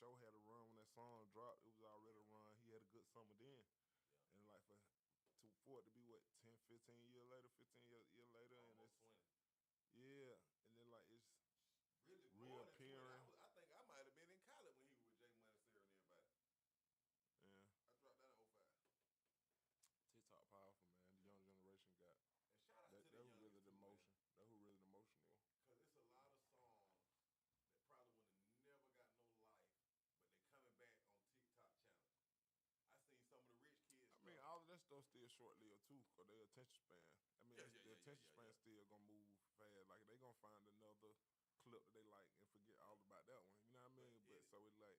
show had a run when that song dropped. It was already a run. He had a good summer then. Yeah. And like for it to be what 10, 15 years later, 15 years later, and Almost it's 20. yeah, and then like it's Really more than 20. reappearing. I think I might have been in college when he was with Jay Money, Sarah, and everybody. Yeah, I dropped that in 05. TikTok powerful, man. The young generation got And shout out that. to That the was really youngest the too, motion. That who really the motion was. because it's a lot of songs that probably would have never got no life, but they coming back on TikTok channel. I seen some of the rich kids. I mean, all of that stuff still short-lived too, cause their attention span. I mean, the attention span still gonna move fast. Like they gonna find another clip that they like and forget all about that one. You know what I mean? But so it's like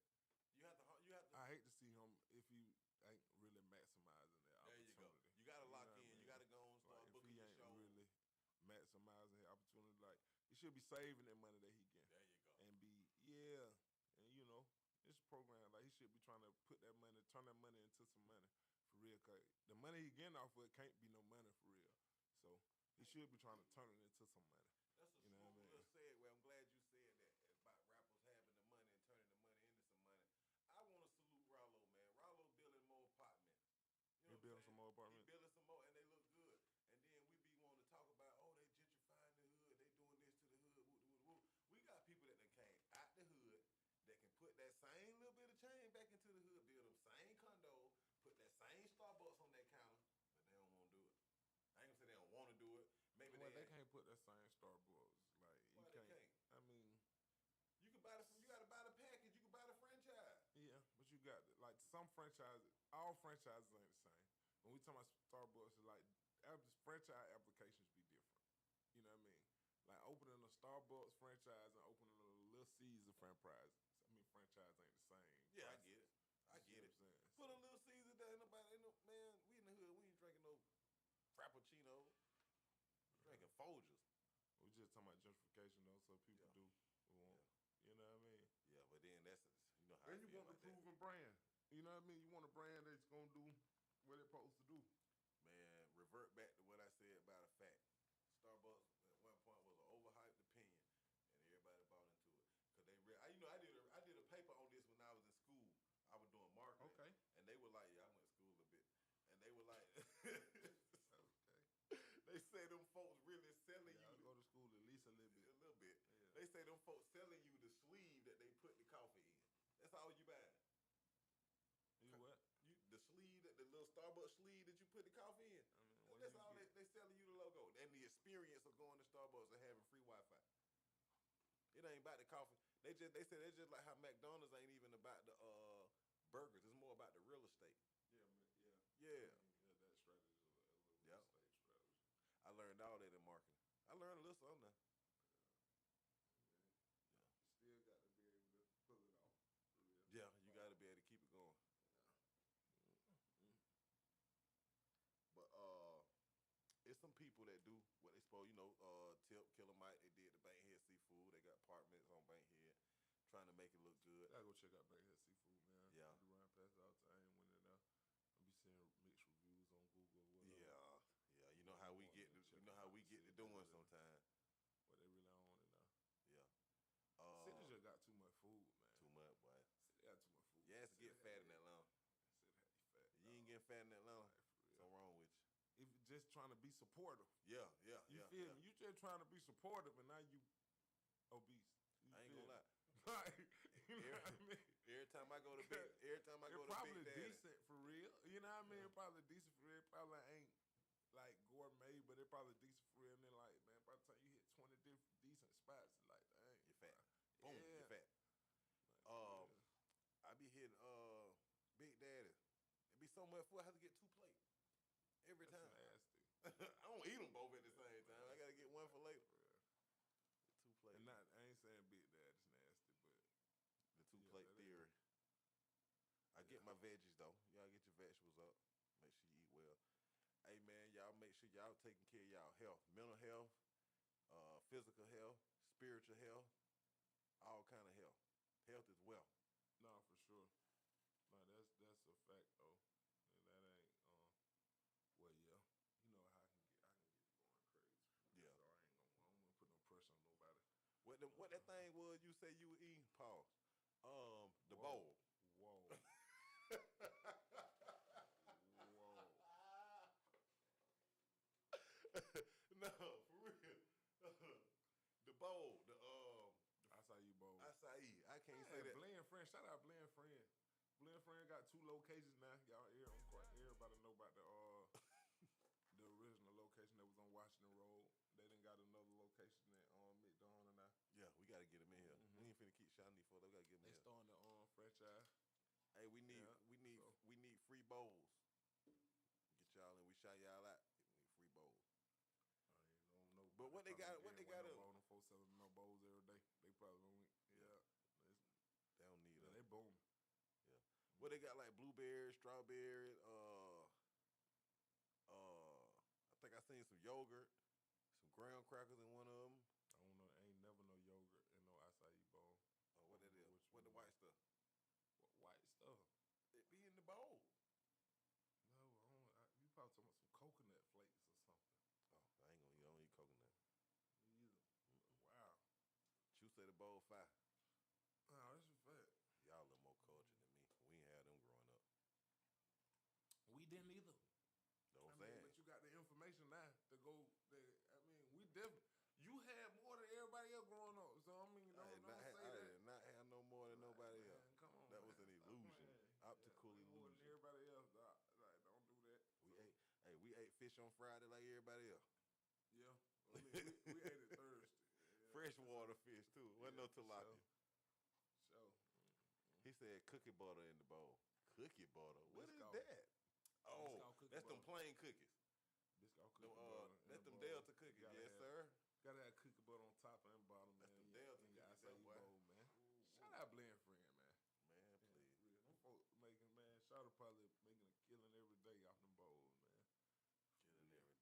You have to. I hate to see him if he ain't really maximizing that There you go. opportunity. You gotta lock know what I in. mean? You gotta go and start Like, if booking he your ain't show. really maximizing the opportunity, like he should be saving that money that he getting. There you go. And and you know, it's a program like he should be trying to put that money, turn that money into some money for real. Cause the money he getting off of it can't be no money for real. So he should be trying to turn it into some money. That's a You know what I smooth mean? little segue. I'm glad you said that about rappers having the money and turning the money into some money. I want to salute Rollo, man. Rollo building more apartments. You know He building some more apartments? He building some more, and they look good. And then we be wanting to talk about, oh, they gentrifying the hood. They doing this to the hood. Woo, woo, woo. We got people that done came out the hood that can put that same little bit of change back into the hood, build them same condo, put that same Starbucks on that counter, but they don't want to do it. I ain't gonna say they don't want to do it. Maybe Well, they can't put that same Starbucks. Like Why you they can't. can't? I mean, You can buy you gotta buy the package. You can buy the franchise. yeah, but you got like some franchises. All franchises ain't the same. When we talk about Starbucks, it's like franchise applications be different. You know what I mean? Like opening a Starbucks franchise and opening a Little Caesar franchise. I mean, franchise ain't the same. Yeah, I process. get it. I You see get what it. I'm saying? Put So- a Little Caesar there. Man, we in the hood. We ain't drinking no Frappuccino. We drinking Folgers. We just talking about gentrification though, so people Yeah. do want. You know what I mean? Yeah, but then that's you know how And I you feel want the about that. proven brand. You know what I mean? You want a brand that's gonna do what it's supposed to do. Man, revert back to what I said about a fact. Starbucks at one point was an overhyped opinion, and everybody bought into it because they real. I did a paper on this when I was in school. I was doing marketing. Okay. And they were like, yeah, I went to school a little bit, and they were like, Okay. they say them folks really selling Yeah, I you go to school at least a little bit. a little bit. Yeah. They say them folks selling you the sleeve that they put the coffee in. That's all you buy. You what? The sleeve, the little Starbucks sleeve that you put the coffee in. I mean, what That's do you all get? they selling you the logo and the experience of going to Starbucks and having free Wi-Fi. It ain't about the coffee. They said it's just like how McDonald's ain't even about the burgers. It's more about the real estate. Yeah. Yeah. I mean, that strategy is a little Yep. mistake strategy. I learned all that in marketing. I learned a little something now. You still got to be able to pull it off. For real. Yeah, you got to be able to keep it going. But it's some people that do what they supposed. You know, Tip, Killer Mike, they did the Bankhead Seafood. They got apartments on Bankhead, trying to make it look good. Gotta go check out Bankhead Seafood, man. Yeah. I do run past it all the time. Went in there. I be seeing mixed reviews on Google. Or whatever. Yeah. You know how we get to, Check you know them how out we to get see to if they doing really- sometimes. What they really on it now. Yeah. City just got too much food, man. Too much, boy. City got too much food. You ass to get fat in that long. City had you fat. You ain't getting fat in that long. Like, for real. Something wrong with If you're just trying to be supportive. you. Yeah. You feel me? You just trying to be supportive, and now you obese. You I ain't feel gonna me? lie. Like, you know what I mean? Every time I go to big, It's probably Big Daddy, decent for real. You know what I mean? Probably decent for real. Probably ain't like gourmet, but it probably decent for real. And then like, man, by the time you hit 20 different decent spots, it's like, dang, you fat. bro. Boom, Yeah. you fat. Like, for real. I be hitting Big Daddy. It be so much food. I have to get 2 plates every That's time. nasty. I don't eat them both at the same time. I gotta get one for later. For real. 2 plates. And not, I ain't saying Big Daddy's nasty, but The 2 Yeah, plate that is- theory. I get my veggies though. Y'all get your vegetables up. Make sure you eat well. Hey man, y'all make sure y'all taking care of y'all health, mental health, physical health, spiritual health, all kind of health. Health is wealth. no, for sure. No, that's a fact though. And that ain't well, yeah. You know how I can get to going crazy. Yeah. So I don't want to put no pressure on nobody. What that thing was you say you were eating, Paul? The Watermelon. bowl. Whoa. Whoa. No, for real. The bowl, the Acai bowl. acai. I can't Man, say that. Blend Friend. Shout out Blend Friend. Blend Friend got 2 locations now. Y'all hear? Everybody know about the original location that was on Washington Road. They done got another location at McDonald's now. Yeah, we gotta get them in here. We ain't finna keep shouting these folks. We gotta get them They in here. starting the franchise. Hey, we need free bowls. Get y'all in. We shout y'all out. We need free bowls. I don't know. But what they got? What they got? Them folks selling no bowls every day. They probably don't. They don't need Yeah, them. they booming. Yeah. What they got? Like blueberry, strawberry. I think I seen some yogurt, some graham crackers in one of them. I don't know. Ain't never no yogurt and no acai bowl. Oh, what that is? What the white stuff? What white stuff? It be in the bowl. No, you probably talking about some coconut flakes or something. Oh, I ain't gonna eat. I don't eat coconut. Me either. Wow. You say the bowl fire. Oh, that's a fact. Y'all a little more cultured than me. We ain't had them growing up. We didn't either. Know what I'm I mean, saying? but you got the information now to go. We definitely. You had more than everybody else growing up. So I mean, I did not have no more than nobody else. Man, come on, that man. was an illusion, optical more than illusion. everybody else. Like, don't do that. We ate fish on Friday like everybody else. Yeah, I mean, we ate it Thursday. Yeah, Freshwater fish too. Wasn't no tilapia. So he said cookie butter in the bowl. Cookie butter? What is Biscoff. that? Oh, that's them plain cookies. Biscoff cookie butter. That's them Delta cookies. Yes, sir. Gotta have cookie butter on top and bottom, man. That's them Delta in cookies, your acai that boy. bowl, man. Shout out Blend Friend, man. Man, please. Them folks making, man. Shout out probably making a killing every day off them bowls, man. Killing every day.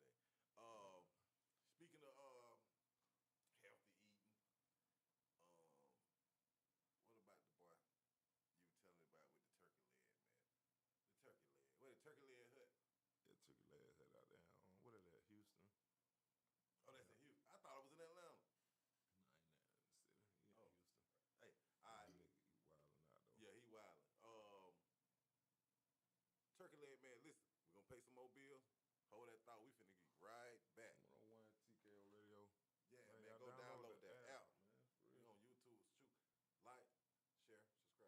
Speaking of healthy eating, what about the boy you were telling me about with the turkey leg, man? The turkey leg. Where the turkey leg hut? Yeah, turkey legs head out there. What is that? Houston? Oh, that's in Houston. I thought it was in Atlanta. No, ain't that in the city. He in Houston. Hey, all right. Nigga, he wilding out though. Yeah, he wildin'. Turkey leg, man, listen. We're gonna pay some more bills. Hold that thought. We finna get right back. 101 TKO Radio. Yeah, Man, man, y'all go download that app. man. For We real. on YouTube. Shoot. Like, share, subscribe. Yeah.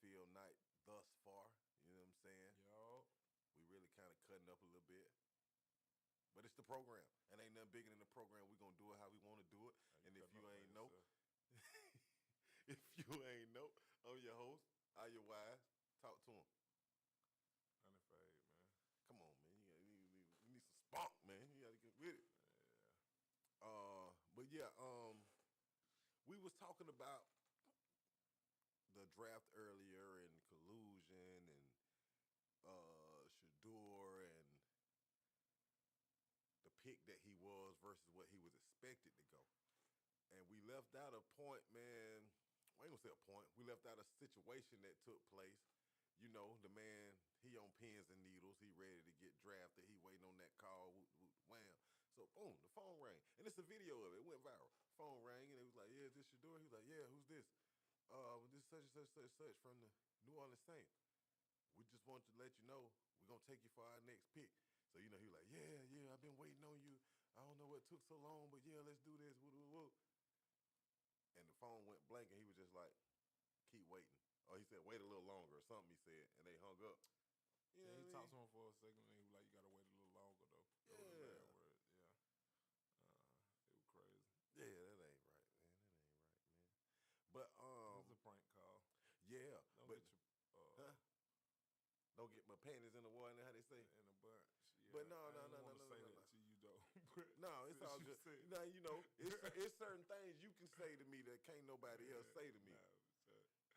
NFL night thus far. You know what I'm saying? Yo, We really kind of cutting up a little bit. But it's the program. And ain't nothing bigger than the program. We're going to do it how we want to do it. And if you ain't know, if you ain't know, I'm your host, Iyah Wise. Talk to him. Honey Fabe, man. Come on, man. You need some spunk, man. You got to get with it. Yeah. But yeah, we was talking about the draft earlier and collusion and Shador and the pick that he was versus what he was expected to go. And we left out a point, man. I ain't gonna say a point. We left out a situation that took place. You know, the man, he on pins and needles. He ready to get drafted. He waiting on that call. Whoop, whoop, wham. So, boom, the phone rang. And it's a video of it. It went viral. Phone rang, and it was like, yeah, is this Shador? He was like, yeah, who's this? This is such and such, such, such from the New Orleans Saints. We just want to let you know we're going to take you for our next pick. So, you know, he was like, yeah, I've been waiting on you. I don't know what took so long, but yeah, let's do this. Woo, woo, woo. And the phone went blank, and he was just like, keep waiting. Or he said, wait a little longer or something, he said, and they hung up. Yeah, he talked to him for a second, and he was like, you got to wait a little longer, though. Those were the bad words. Yeah. It was crazy. Yeah, that ain't right, man. That ain't right, man. But, It was a prank call. yeah. Don't but, get your... Don't get my panties in the water, how they say. In a bunch. Yeah, But no. I don't want to say that to you, though. But No, it's all good. Now, you know, it's certain things you can say to me that can't nobody else say to me.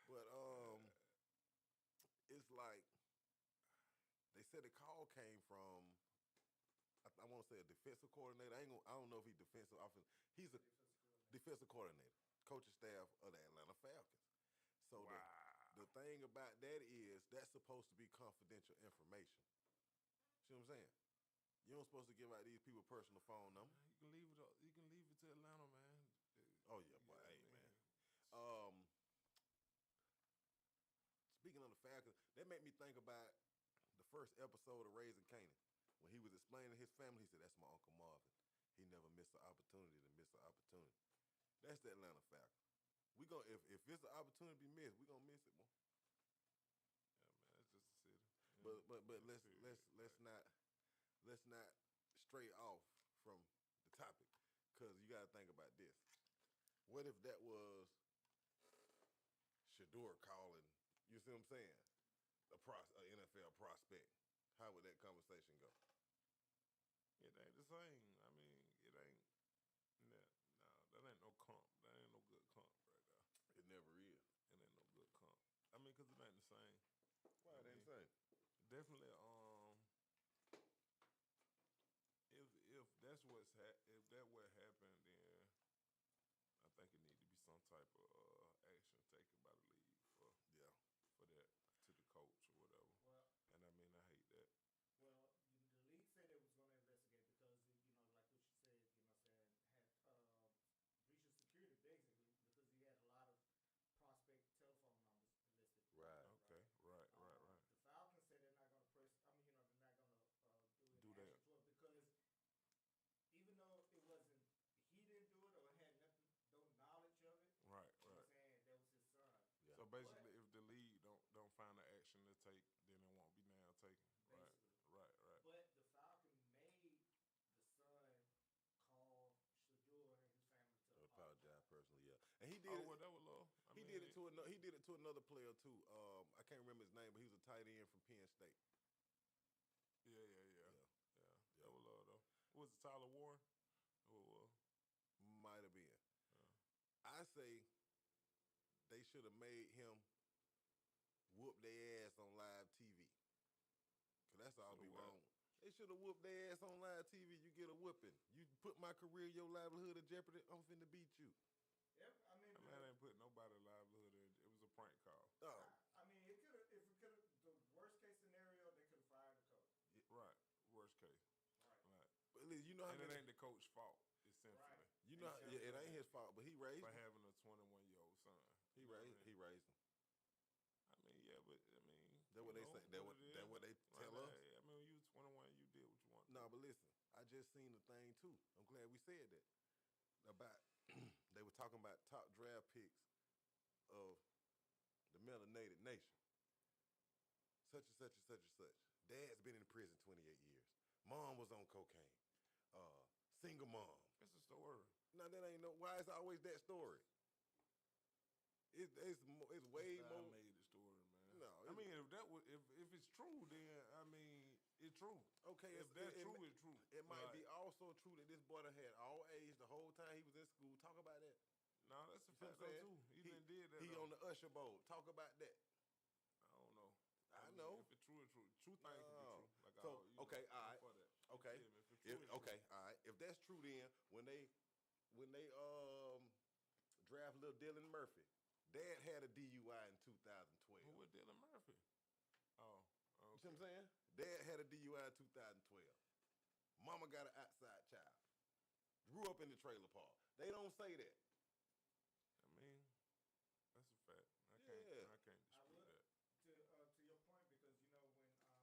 But it's like they said the call came from. I want to say a defensive coordinator. I don't know if he's defensive offensive. He's a defensive coordinator, coaching staff of the Atlanta Falcons. So the thing about that is that's supposed to be confidential information. See what I'm saying? You don't supposed to give out these people personal phone numbers. You can leave it. You can leave it to Atlanta, man. Oh yeah, boy, hey man. Speaking of the Falcons, that made me think about the first episode of Raising Kanan. When he was explaining to his family, he said, "That's my Uncle Marvin. He never missed an opportunity to miss an opportunity." That's the Atlanta Falcons. We gonna if it's an opportunity to be missed, we gonna miss it, boy. Yeah, man, it's just a city. But let's not stray off from the topic, because you got to think about this. What if that was Shador calling? You see what I'm saying? A NFL prospect. How would that conversation go? It ain't the same. I mean, it ain't. No, that ain't no comp. That ain't no good comp right there. It never is. It ain't no good comp. I mean, because it ain't the same. Why it ain't the same? Definitely. If that's if that what happened, then I think it need to be some type of action taken by the league for that to the coach or whatever. Well, and I mean, I hate that. Well, the league said it was going to investigate because, you know, like what you said, you know what I'm saying, had breach of security basically because he had a lot of prospect telephone numbers listed. Right. Okay. Right. The Falcons said they're not going to press. I mean, you know, they're not going to Do any that. action to it because even though it wasn't, he didn't do it or had nothing, no knowledge of it. Right. You know what I'm saying? That was his son. Yeah. So basically, if the league don't find the action to take, then it won't be now taken. Basically. Right. But the Falcon made the son call Shador and his family to Apologize personally, yeah. And he did. Oh, well, that was low. He did it to another player too. I can't remember his name, but he was a tight end from Penn State. Yeah. That was low though. Was it Tyler Warren? Might have been. I say they should have made him whoop their ass on live TV. Cause that's all be wrong. They should have whooped their ass on live TV. You get a whooping. You put my career, your livelihood in jeopardy. I'm finna beat you. I mean, Man, I ain't put nobody's livelihood in. It was a prank call. Oh. I mean, it could have. If it could have, the worst case scenario, they could have fired the coach. Right. Worst case. Right. But at least you know how And it many, ain't the coach's fault, essentially. Right. you know it ain't his fault, but he raised For him. having a 21-year-old son. He You know what I raised mean? he raised him. I mean, yeah, but I mean, That what they say. That what they tell us. I mean, when you 21, you did what you want. No, but listen, I just seen the thing too. I'm glad we said that. About they were talking about top draft picks of the melanated nation. such and such and such and such. Dad's been in prison 28 years. Mom was on cocaine. Single mom. It's a story. Now that ain't no. Why is it always that story? It's way Style more. made the story, man. No, I mean if it's true, then I mean it's true. Okay, if that's true, it's true. It might Like, be also true that this boy done had all age the whole time he was in school. Talk about that. No, that's a You see what fact I'm though saying? too. He done did that. He though. on the usher bowl. Talk about that. I don't know. I mean, know. If it's true, it's true. True things can be true. Like So, okay, all I'm right. for that. Okay. You feel me? If it's true, it's Okay, all right. If that's true, then when they draft little Dylan Murphy, Dad had a DUI in 2012. true. Who was Dylan Murphy? Oh, okay. You see what I'm saying? Dad had a DUI in 2012. Mama got an outside child. Grew up in the trailer park. They don't say that. I mean, that's a fact. I Yeah. can't I dispute would that. to your point because you know when Travis Hunter they brought up his dad about he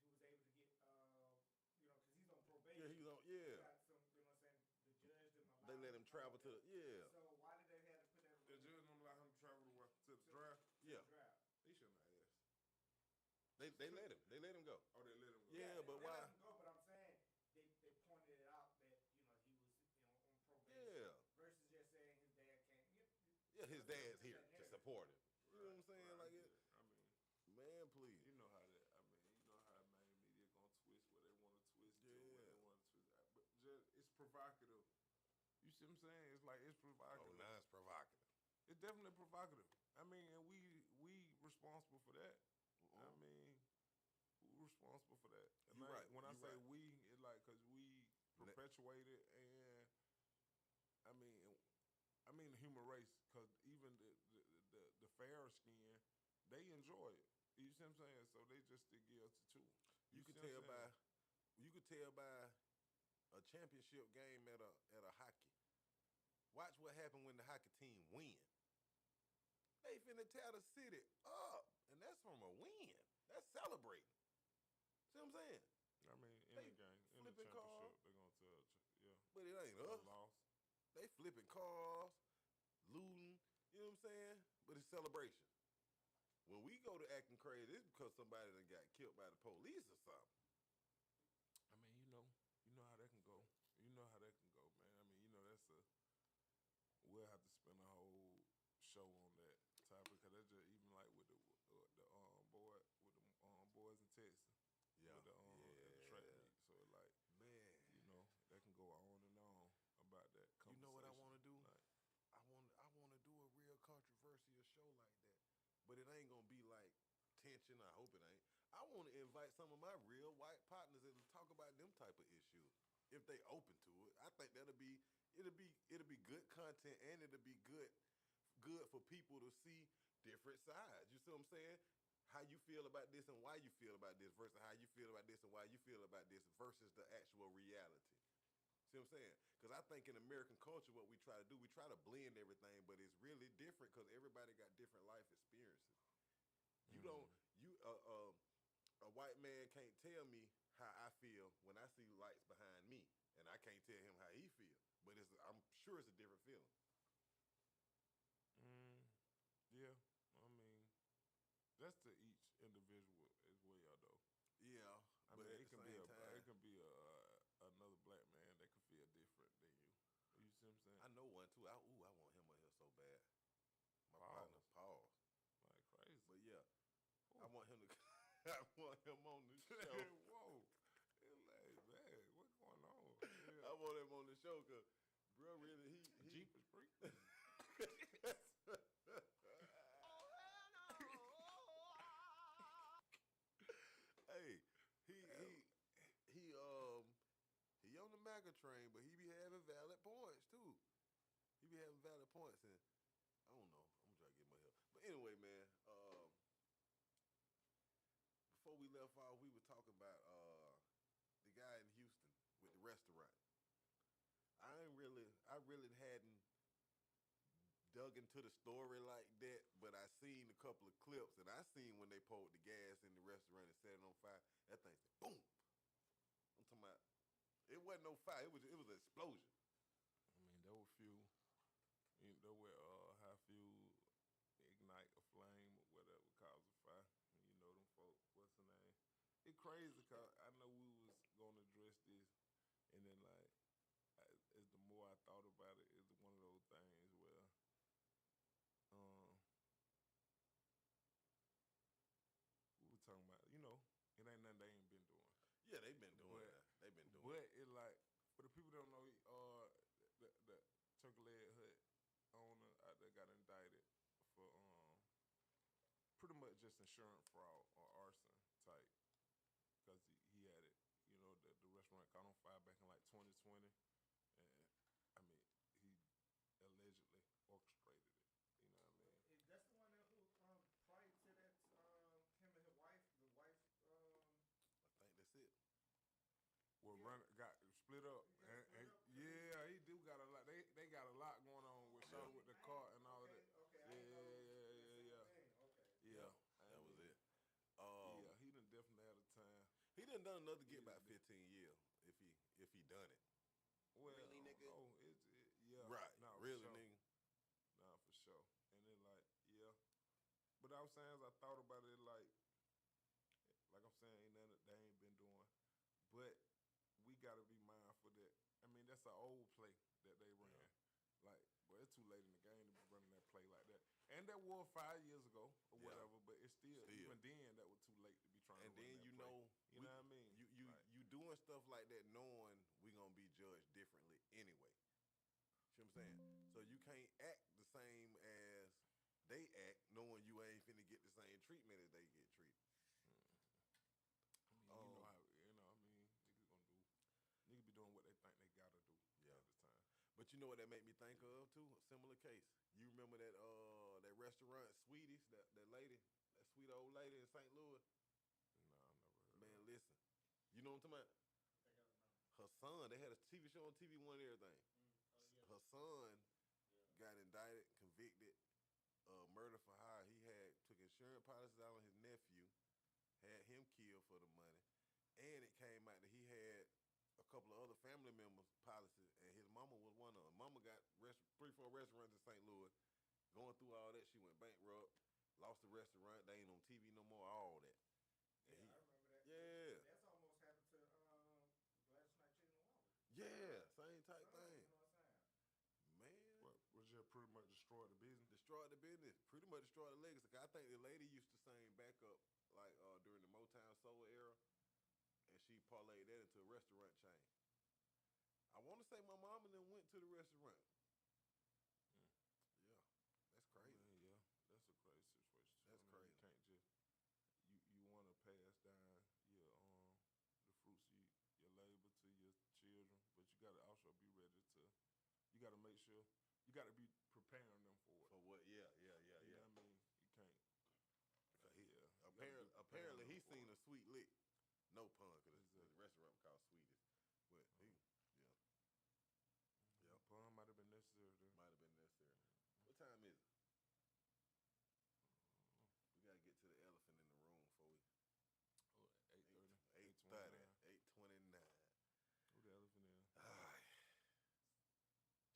was able to get you know because he's on probation. Yeah, he's on. Yeah. Got some, you know what I'm saying? The judge didn't allow. They let him travel to. Yeah. So why did they have to put that? The judge don't allow him to travel to the draft. Yeah. Draft. He shouldn't have asked. They let him. They let him go. Oh, they let him go. Yeah, but they why? let him go, but I'm saying they pointed it out that you know he was on probation. Yeah. Versus just saying his dad can't. Yeah, his dad's here to support him. You know what I'm saying? Right, Like it. yeah. I mean, Man, please. you know how that. I mean, you know how main media gonna twist where they want to twist to, where Yeah. they want to twist. But just it's provocative. You see what I'm saying? It's like it's Oh, provocative. now it's provocative. It's definitely provocative. I mean, and we responsible for that. I mean, who responsible for that? And You right. When I You say right. we, it's like because we perpetuate it, and I mean the human race. Because even the fair skin, they enjoy it. You see what I'm saying? So they just still guilty too. You could see what tell I'm by. saying? You could tell by a championship game at a hockey. Watch what happened when the hockey team win. They finna tear the city up, and that's from a win. That's celebrating. See what I'm saying? I mean, in They the game, in the flipping championship, cars. they're gonna tell. Yeah, But it ain't a us. loss. They flipping cars, looting. You know what I'm saying? But it's celebration. When we go to acting crazy, it's because somebody done got killed by the police or something. I mean, you know how that can go. You know how that can go, man. I mean, that's we'll have to spend a whole show on that topic because that's just even like with the boys in Texas. Yeah, With the track meet. So like, Man. that can go on and on about that. You know what I want to do? Like, I want to do a real controversial show like that, but it ain't gonna be like tension. I hope it ain't. I want to invite some of my real white partners and talk about them type of issues if they open to it. I think it'll be good content and it'll be good for people to see different sides. You see what I'm saying? How you feel about this and why you feel about this versus how you feel about this and why you feel about this versus the actual reality. See what I'm saying? Because I think in American culture, what we try to do, we try to blend everything, but it's really different because everybody got different life experiences. You don't, a white man can't tell me how I feel when I see lights behind me, and I can't tell him how he feel. But I'm sure it's a different feeling. yeah, I mean, that's to each individual as well, though. Yeah, I but mean, at it the can be same time, it can be another black man that can feel different than you. You see what I'm saying? I know one too. I want him on here so bad. My Pause. partner, pause. Like crazy. But yeah, I Ooh. want him to. I want him on the show. Whoa. It's like, man, what's going on? I want him on the show because, bro, really, he Jeep is free. Hey, he on the MAGA train, but he be having valid points too. He be having valid points, and I don't know. I'm gonna try to get my help. But anyway, man. Before we left off, we were talking about the guy in Houston with the restaurant. I really hadn't dug into the story like that, but I seen a couple of clips, and I seen when they poured the gas in the restaurant and set it on fire. That thing said boom. I'm talking about. It wasn't no fire. It was an explosion. I mean, there were few. There were high crazy because I know we was gonna address this, and then like, as the more I thought about it, it's one of those things where, um, we were talking about, it ain't nothing they ain't been doing. Yeah, they've been doing But- that. They've been doing But it. it like for the people that don't know, the Turkey Leg Hut owner out there got indicted for pretty much just insurance fraud or arson type because he had it. The restaurant caught on fire back in like 2020, and I mean he allegedly orchestrated it. You know what I mean? That's the one that who prior to that, him and his wife, the wife, I think that's it. Well, Yeah. got split up. He got split up? Yeah, he do got a lot. They got a lot going on with Yeah. with the car and all okay, that. okay, I didn't know it was the same Yeah. thing. Okay. Yeah, That was it. Yeah, he done definitely had a time. He done enough to get Yeah. about 15 years if he done it. Well, Really, nigga? Oh, yeah. Right. Nah, for Really, sure. nigga. Nah, for sure. And then like, yeah. But I was saying, as I thought about it, like I'm saying, ain't nothing that they ain't been doing. But we gotta be mindful that that's an old play that they ran. Like, boy, it's too late in the game to be running that play like that. And that was 5 years ago or Yeah. whatever, but it's still even then that was too late to be trying And to run then that you play. know, You know what I mean? You doing stuff like that knowing we gonna be judged differently anyway. See what I'm saying? So you can't act the same as they act, knowing you ain't finna get the same treatment as they get treated. Niggas be doing what they think they gotta do Yeah. at the time. But you know what that made me think of too? A similar case. You remember that restaurant, Sweeties, that lady, that sweet old lady in St. Louis? Nah, I never heard. Man, listen. You know what I'm talking about? I think I remember. Her son, they had a TV show on TV One and everything. Oh, yeah. Her son Yeah. got indicted, convicted, murder for hire. He took insurance policies out on his nephew, had him killed for the money, and it came out that he had a couple of other family members' policies, and his mama was one of them. Mama got 3-4 restaurants in St. Louis. Going through all that, she went bankrupt, lost the restaurant. They ain't on TV no more. All that. And Yeah, I remember that. Yeah. That's almost happened to Gladys Knight Chicken and Waffles. Yeah, same type thing. You know what I'm saying? Man, What was just pretty much destroyed the business? destroyed the business. Pretty much destroyed the legacy. 'Cause I think the lady used to sing backup like during the Motown Soul era, and she parlayed that into a restaurant chain. I want to say my mama then went to the restaurant. Yeah, that's crazy. Man, yeah, that's a crazy situation. That's You crazy. can't just you want to pass down your the fruits of your labor to your children, but you got to also be ready to. You got to make sure you got to be preparing them for it. For what? Yeah. You know what I mean? You can't. Apparently he seen a sweet lick. No pun, because Exactly. the restaurant called Sweetest. But he, Yeah, pun might have been necessary then. might have been necessary. What time is it? We got to get to the elephant in the room before we. 8:30. 8:30. 8:29. Who the elephant is?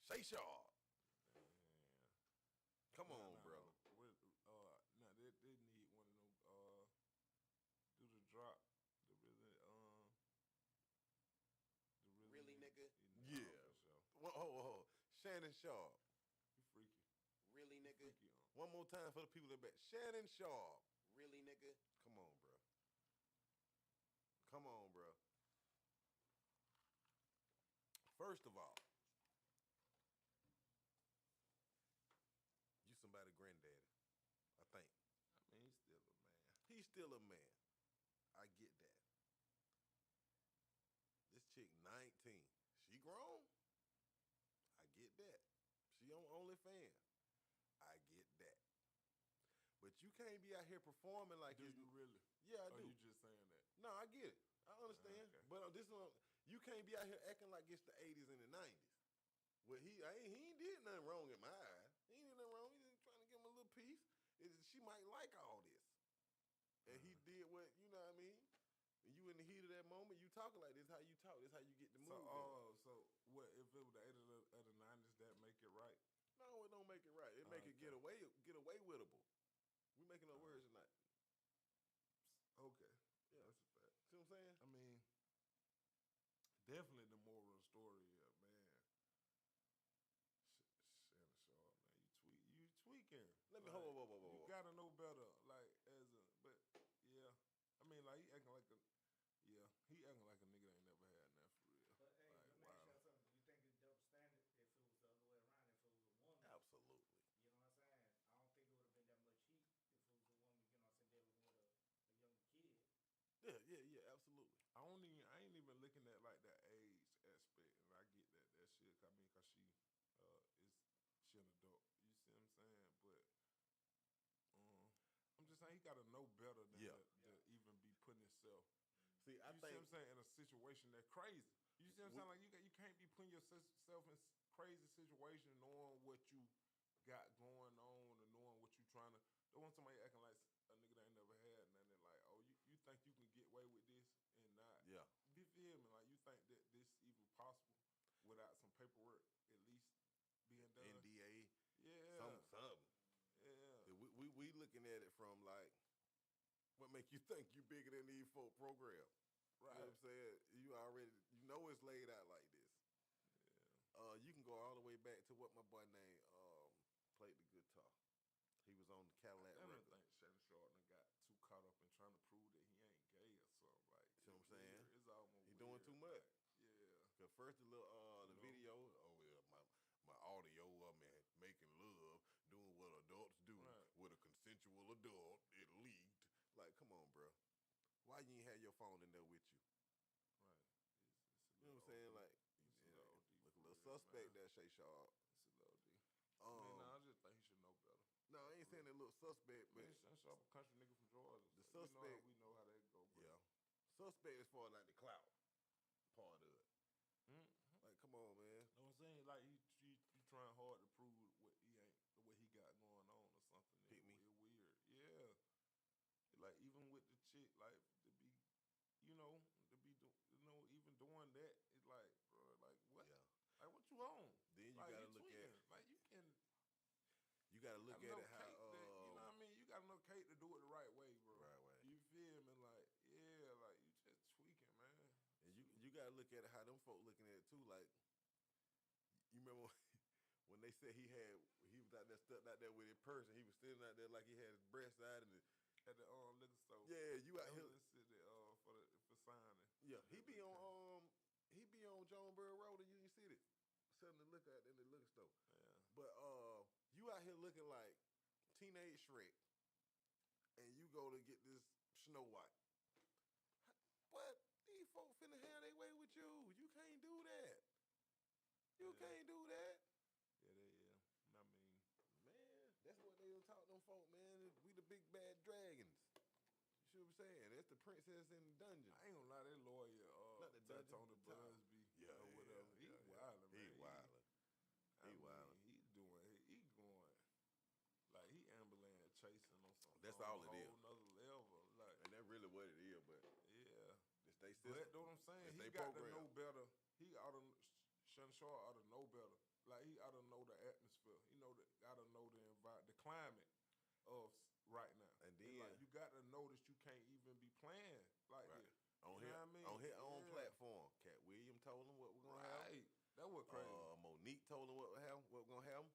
Shay Shaw. Man. Come on, Nah, brother. They need one of them. Do the drop. The Really, nigga? Yeah. For sure. Whoa. Shannon Shaw. You freaky. Really, nigga? Freaky on. One more time for the people that back. Shannon Shaw. Really, nigga? Come on, bro. Come on, bro. First of all, you somebody granddaddy, I think. I mean, he's still a man. He's still a man. I get that. This chick 19. She grown. I get that. She on OnlyFans. I get that. But you can't be out here performing like Do it's... you really? Yeah, I Or do. you just saying that? No, I get it. I understand. Okay. But this one, you can't be out here acting like it's the 80s and the 90s. Well, he ain't did nothing wrong in my eyes. He ain't did nothing wrong. He just trying to give him a little piece. She might like all this. And he did what, you know what I mean? And you in the heat of that moment, you talking like this, how you talk. This how you get the move going. So what if it was the 80s of the 90s, that make it right? No, it don't make it right. It make it get away wittable. We making no words tonight. Okay. Yeah. That's a fact. See what I'm tweaking. Let me Like, hold. Whoa. You gotta know better. Like but yeah, I mean, like he acting like a he acting like a nigga that ain't never had nothing for real. But hey, Like, let me ask y'all something. You think it's double standard if it was the other way around? If it was a woman, Absolutely. you know what I'm saying? I don't think it would have been that much heat if it was a woman. You know what I'm saying? Dealing with a younger kid. Yeah, absolutely. I ain't even looking at like that age aspect, and I get that shit. I mean, cause she an adult. You see what I'm saying? But I'm just saying he gotta know better than to even be putting himself. See, I You think see what I'm saying, in a situation that crazy. You see what I'm saying? Like you can't be putting yourself in crazy situation knowing what you got going on and knowing what you trying to. Don't want somebody acting like a nigga that ain't never had nothing. Like, oh, you think you can get away with this and not? Yeah. You feel me? Like you think that this even possible without some paperwork at least being done? NDA. Yeah. Something. Yeah. We looking at it from like, what make you think you bigger than these folk program? Right. You know what I'm saying? You already, it's laid out like this. Yeah. You can go all the way back to what my boy named played the guitar. He was on the Cadillac I don't record. think Shannon Sharp got too caught up in trying to prove that he ain't gay or something. Like, See what I'm saying? It's almost He doing weird. too much. Like, yeah. Cause first the little the You know? video, my audio man making love, doing what adults do Right. with a consensual adult. It leaked. Like, come on, bro. Why you ain't have your phone in there with you? Right. It's You know what I'm saying? Like, it's a little deep look a for little real, suspect man. there, Shay Sharp. It's a little deep. I mean, I just think he should know better. No, I ain't saying that little suspect, but Man, Shannon Sharp a country nigga from Georgia. The So suspect- we know how that go, bro. yeah, suspect as far as like the clout part of it. Mm-hmm. Like, come on, man. You know what I'm saying? Like you trying hard to prove what he ain't, what he got going on or something. Pick me. It's weird. Yeah. Like even with the chick, like to be, even doing that, it's like, bro, like what? Yeah. Like what you on? Then you like, gotta you look tweaking. at Like you can. You gotta look got at enough it how cake that, you know what I mean? You got enough cake to do it the right way, bro. Right way. You feel me? Like, yeah, like you just tweaking, man. and you gotta look at it how them folk looking at it too. Like, you remember when they said he was out there stuck out there with his purse and he was standing out there like he had his breast out and At the liquor store. yeah, you out here. For signing. Yeah, he be on Jonesboro Road in Union City, selling the liquor in the liquor store. Yeah. But you out here looking like teenage Shrek, and you go to get this Snow White. What? These folks finna have their way with you. You can't do that. You can't do that. Yeah. I mean, Man, that's what they done taught them folk, man. We the big bad dragons. You see what I'm saying? That's the princess in the dungeon. I ain't gonna lie, that lawyer, Not the dungeon, Tony the tower. Busby, Yeah, or whatever. He wildin', man. He wildin'. He wildin'. He going, like he ambulance chasing on something. That's all it a is. whole nother level. Like, And that's really what it is, but yeah. it's they But system. know what I'm saying? It's He they got program. to know better. He ought to, Shannon Sharp ought to know better. Like he ought to know the atmosphere. He got to know the climate of right now. And It's then- like, you got to know that you can't even be playing like Right. this. On You his, know what I mean? on his own Yeah. platform. Cat Williams told him what we're gonna have. Right. That was crazy. Monique told him what we're gonna have.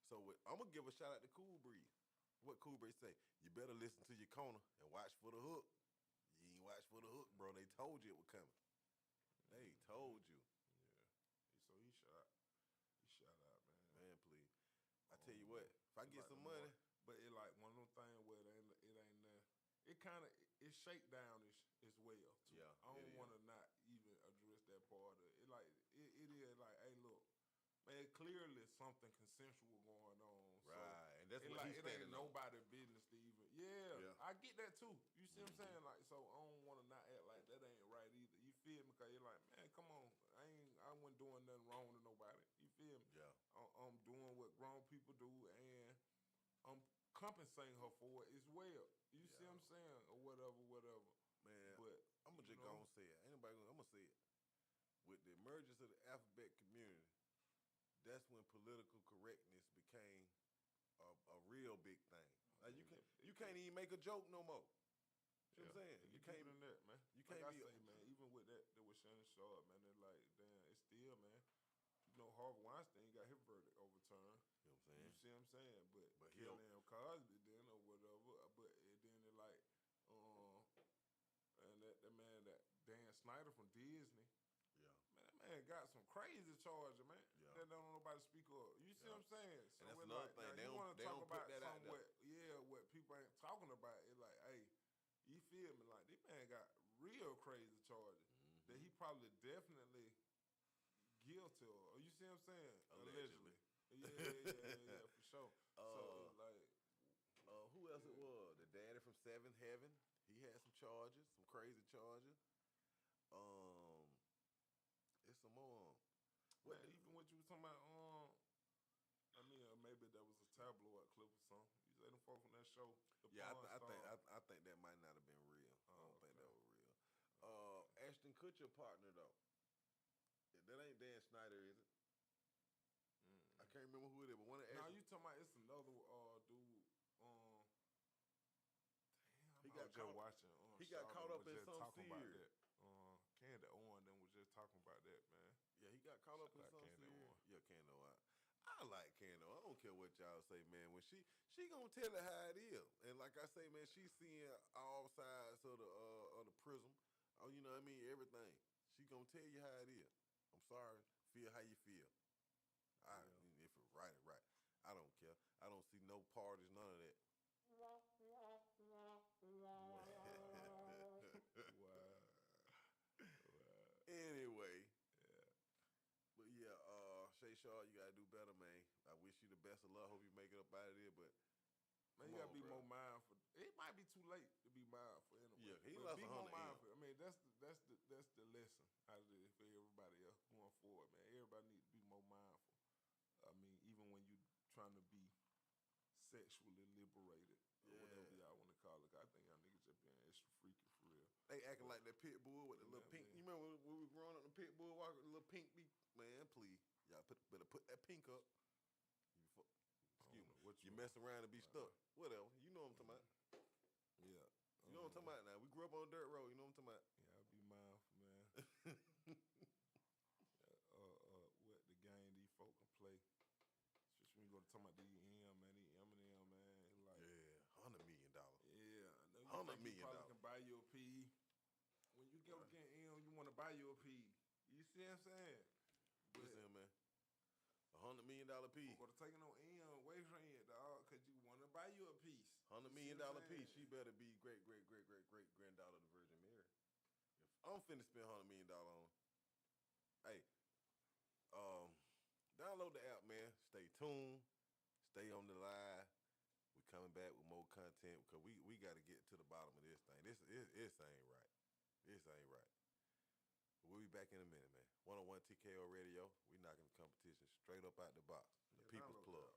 So I'm gonna give a shout out to Cool Breeze. What Cool Breeze say? You better listen to your corner and watch for the hook. You ain't watch for the hook, bro. They told you it was coming. They told you. Yeah. So he shot out, man. Man, please. I tell you what, if I get some money, But it like one of them things where it ain't it kind of it's shakedownish as well too. Yeah, I don't it want to not even address that part of it. Like it is like, hey, look, man, clearly something consensual going on. right? So And that's it what like he's it ain't standing on. nobody business to even. Yeah, Yeah. I get that too. You see what I'm saying? Like, so I don't want to not act like that ain't right either. You feel me? Cause you're like, man, come on, I wasn't doing nothing wrong to nobody. You feel me? Yeah. I'm doing what grown people do, and I'm compensating her for it as well. You see what I'm saying? Or whatever. Man, But I'm gonna you just know, go and say it. Ain't nobody gonna. I'm gonna say it. With the emergence of the alphabet community, that's when political correctness became a real big thing. Like you can't even make a joke no more. You know what I'm saying? You You can't can't. in that, man. you like can't I be- say, man. Even with that with Shannon Sharp, man, it's like, damn, it's still, man. You know, Harvey Weinstein got his verdict overturned. You know what I'm You saying? see what I'm saying? But Bill and Cosby then or whatever. But then it like, and that man that Dan Snyder from Disney. Yeah. Man, that man got some crazy charges, man. Yeah. That don't nobody speak of. You see what I'm saying? So And that's it's another like, thing. now They you want to talk don't put about that out there. what people ain't talking about. It's like, hey, you feel me? Like, this man got real crazy charges that he probably definitely guilty of. You see what I'm saying? Allegedly. Yeah, for sure. So it's like, Who else it was? The daddy from Seventh Heaven. He had some charges, some crazy charges. It's some more. man, even what you was talking about, I mean, maybe that was a tabloid clip or something. You say them folks from that show, the Yeah, Pawn I think Stars. I think that might not have been real. I don't think okay. that was real. Ashton Kutcher partner though. That ain't Dan Snyder, is it? I can't remember who it is, but one of Now Ashton. you talking about it's another dude. Damn, He I got was just caught- watching. he got Charlotte caught up was in just some talking about series. that. Candy Owen then was just talking about that, man. Yeah, he got caught up in Shout out some Candy series. Owen. Yeah, Kando. I like Kando. I don't care what y'all say, man. When she gonna tell it how it is, and like I say, man, she's seeing all sides of the prism. Oh, you know what I mean? Everything. She gonna tell you how it is. I'm sorry. Feel how you feel. If it's right, it's right. I don't care. I don't see no parties, none of that. Wow. Anyway. Yeah. But yeah, Shay Shaw, you gotta do better, man. I wish you the best of luck. Hope you make it up out of there, but Man, come you gotta on, be bro. more mindful. It might be too late to be mindful anyway. Yeah, he but lost be 100 more M. mindful. I mean, that's the lesson out of this for everybody else going forward, man. Everybody need to be more mindful. I mean, even when you trying to be sexually liberated or whatever y'all want to call it. I think y'all niggas just being extra freaky for real. They acting like that pit bull with the little pink. man. You remember when we were growing up, the pit bull walking with the little pink beak? Man, please. Y'all better put that pink up. Excuse me. What You mess around and be stuck. Whatever. You know what I'm talking about. Yeah. You know what I'm talking about now. We grew up on a dirt road. You know what I'm talking about. Yeah, I'll be mindful, man. What the game these folk can play. Just when you go to talk about these Eminem, man, like $100 million. yeah, I know you $100 think you million. probably can buy you a P. When you go against M, you want to buy you a P. You see what I'm saying? Listen, man. $100 million piece. Go to taking on M, wait for it, dog, because you want to buy you a piece. $100 million piece. She better be great granddaughter of the Virgin Mary. If I'm finna spend $100 million on, hey, download the app, man. Stay tuned. Stay on the live. We coming back with more content because we got to get to the bottom of this thing. This ain't right. This ain't right. We'll be back in a minute, man. 101 TKO Radio. We knocking the competition straight up out the box. The People's Plug.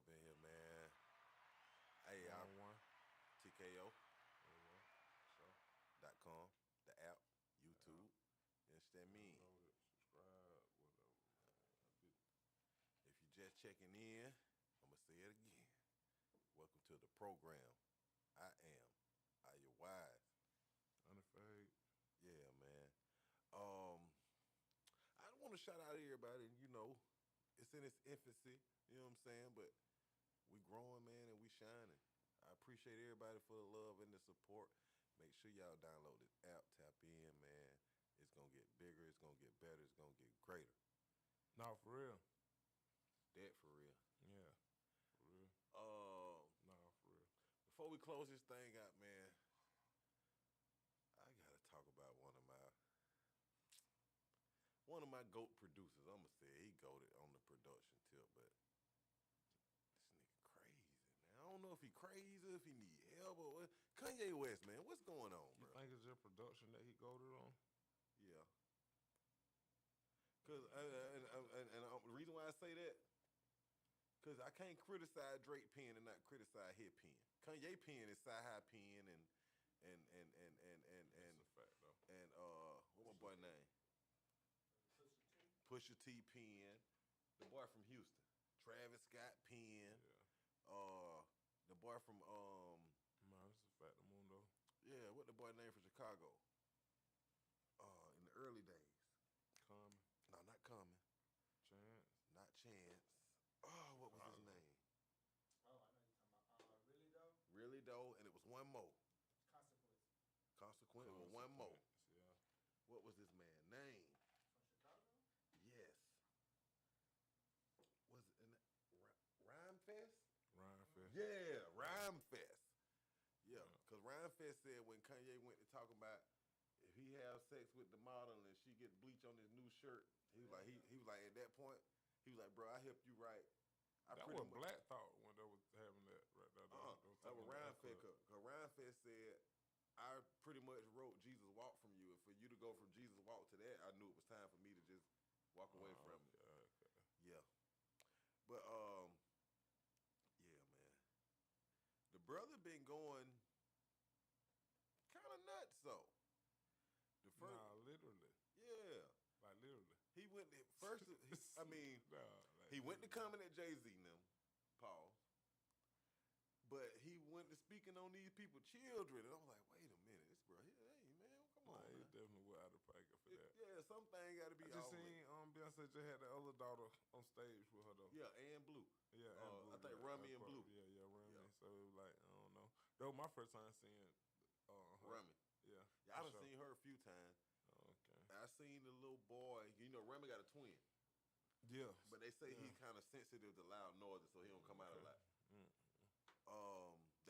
up in here, man. Hey, I'm one. TKO.com, So, the app, YouTube. You understand me? download it, subscribe, whatever, man. If you're just checking in, I'm going to say it again. Welcome to the program. I am Iyah Wise. Unafraid. Yeah, man. I want to shout out everybody. It's in its infancy. You know what I'm saying? But we growing, man, and we shining. I appreciate everybody for the love and the support. Make sure y'all download this app, tap in, man. It's going to get bigger. It's going to get better. It's going to get greater. No, for real. That for real. Yeah, for real. No, for real. Before we close this thing out, man, I got to talk about one of my GOAT producers. I'm going to say he goated on the production tip, but this nigga crazy, man. I don't know if he crazy, if he need help or what. Kanye West, man, what's going on, You bro? think it's your production that he goated on? Yeah. Cause the reason why I say that, cause I can't criticize Drake pen and not criticize his pen. Kanye pen is sci-hi pen and That's a fact, though. what my boy name? Pusha T pen. The boy from Houston, Travis Scott pen. Yeah. The boy from Man, that's a fact, Mundo. yeah, what the boy name from Chicago? In the early days. Common. No, not Common. Chance. Not Chance. Oh, what was his name? Oh, I know you're talking about. Really though? Really though, and it was one more. Consequence. Consequent with one more. Yeah. What was this man's name? From Chicago? Yes. Was it in Rhyme Fest? Ryan Fest. Yeah, Rhyme Fest. Yeah, because Rhyme Fest said when Kanye went to talk about if he have sex with the model and she get bleach on his new shirt, he was like he was like at that point, he was like, bro, I helped you write. That was Black Thought when they was having that right there. That was Rhyme Fest. Because Rhyme Fest said, I pretty much wrote Jesus Walk from you. And for you to go from Jesus Walk to that, I knew it was time for me to just walk away from it. Okay. Yeah. But, yeah, man. The brother been going kind of nuts, though. The first, Nah, literally. yeah. Like, literally. He went first. He went to coming at Jay-Z and them, pause. But he went to speaking on these people's children, and I was like, wait a minute, this bro, hey man, come on, He man. definitely went out of pocket for that. Yeah, something got to be. I just seen Beyonce just had the other daughter on stage with her though. Yeah, and Blue. Yeah, and Blue. I think Rummy and Blue. Yeah, Rummy. Yeah. So it was like, I don't know. That was my first time seeing her. Rummy. Yeah. I done seen her a few times. Okay. I seen the little boy. Rummy got a twin. Yeah. But they say he's kind of sensitive to loud noises, so he don't come out a lot.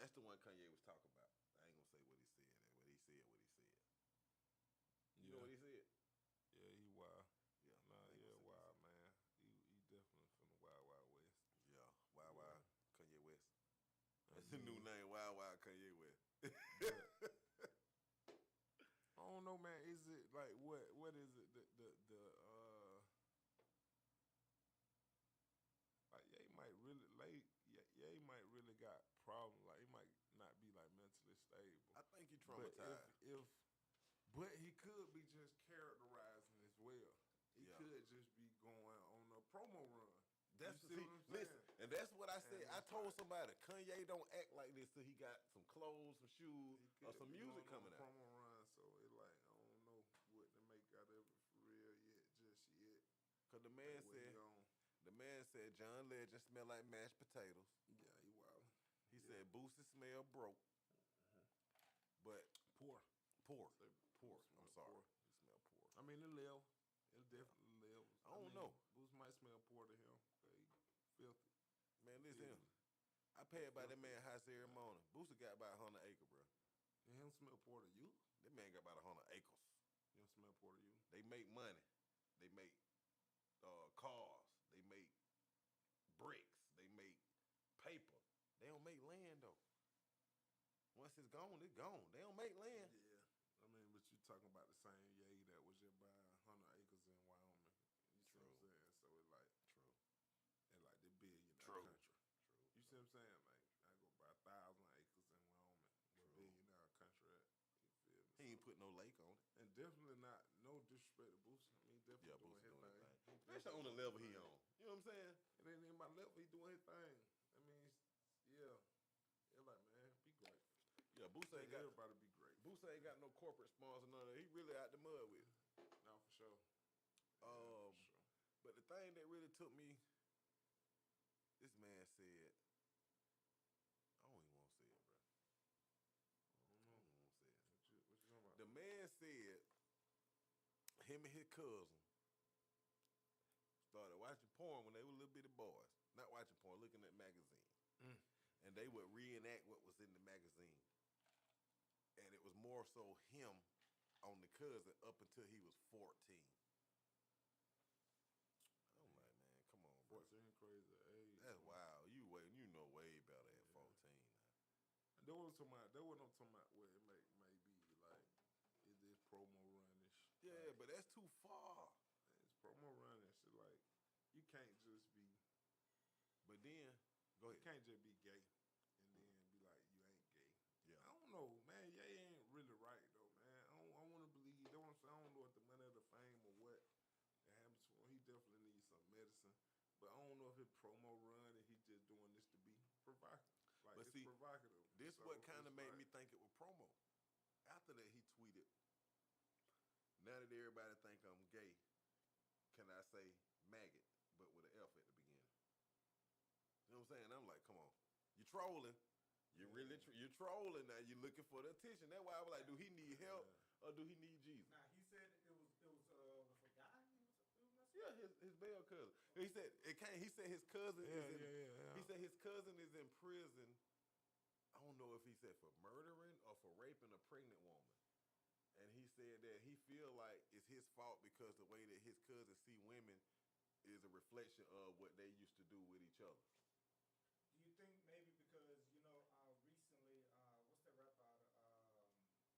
That's the one Kanye was talking about. I ain't gonna say what he said. What he said. You know what he said? Yeah, he wild. Yeah. Wild man. He definitely from the Wild West. Yeah, Wild Kanye West. That's the new name, Wild Kanye West. I don't know, man. Is it like what is it like Ye might really got problems. Like he might not be like mentally stable. I think he traumatized. But he could be just characterizing as well. He could just be going on a promo run. That's what I'm saying? Listen, and that's what I said. I told somebody Kanye don't act like this till he got some clothes, some shoes, or some music coming out. Promo run, so it like I don't know what to make out of it for real just yet. Cause the man said John Legend smell like mashed potatoes. Yeah, he wild. He said Boosie smell broke, but poor. I'm sorry. He smell poor. I mean, it live. It definitely live. I don't know. Boosie might smell poor to him. He filthy. Man, listen. I paid by that man house every morning. Boosie got about 100 acres, bro. And he don't smell poor to you. That man got about 100 acres. He don't smell poor to you. They make money. They make cars. They make bricks. They make paper. They don't make land, though. Once it's gone, it's gone. They don't make land. Yeah. I mean, but you talking about the same Ye that was just buying 100 acres in Wyoming. You see what I'm saying? So it's like, True. and like the billionaire True. country. True. put no lake on it. And definitely not, no disrespect to Boosie. I mean, definitely Yeah, doing Boosie his doing his thing. thing. He Especially on the definitely level doing he his on. thing. You know what I'm saying? It ain't even my level. He doing his thing. I mean, yeah. It's like, man, be great. Yeah, Boosie ain't got Everybody be great. Boosie ain't got no corporate sponsor, none of that. He really out the mud with it. No, for sure. Um, For sure. But the thing that really took me, this man said, I don't even want to say it, bro. I don't I know. don't even want to say it. What you talking about? The man said him and his cousin started watching porn when they were little bitty boys. Not watching porn, looking at magazines. And they would reenact what was in the magazine. And it was more so him on the cousin up until he was 14. I'm like, man, come on, bro. 14 crazy age. That's wild. You know way better at 14 now. And there was talking about, where it may be like, is this promo runish? Yeah, Like, but that's too far. it's promo runish. It's like, you can't just be, But then, go you ahead. can't just be gay and then be like, you ain't gay. Yeah. I don't know, man. Ye ain't really right though, man. I want to believe. That's what I'm saying. I don't know if the money or the fame or what that happened to him. He definitely needs some medicine, but I don't know if it's promo run and he just doing this to be provocative. Like, But it's see, provocative. This So what kind of it's made like, me think it was promo. After that, he tweeted, now that everybody think I'm gay, can I say maggot, but with an F at the beginning? You know what I'm saying? I'm like, come on. You trolling. You're trolling now. You're looking for the attention. That's why I was like, do he need help or do he need Jesus? Now he said it was with a guy. It was messing Yeah, his male cousin. He said it can't. He said his cousin is in. yeah. He said his cousin is in prison. I don't know if he said for murdering or for raping a pregnant woman. And he said that he feel like it's his fault because the way that his cousin see women is a reflection of what they used to do with each other. Do you think maybe because recently what's that rapper out of who was signed to Jesus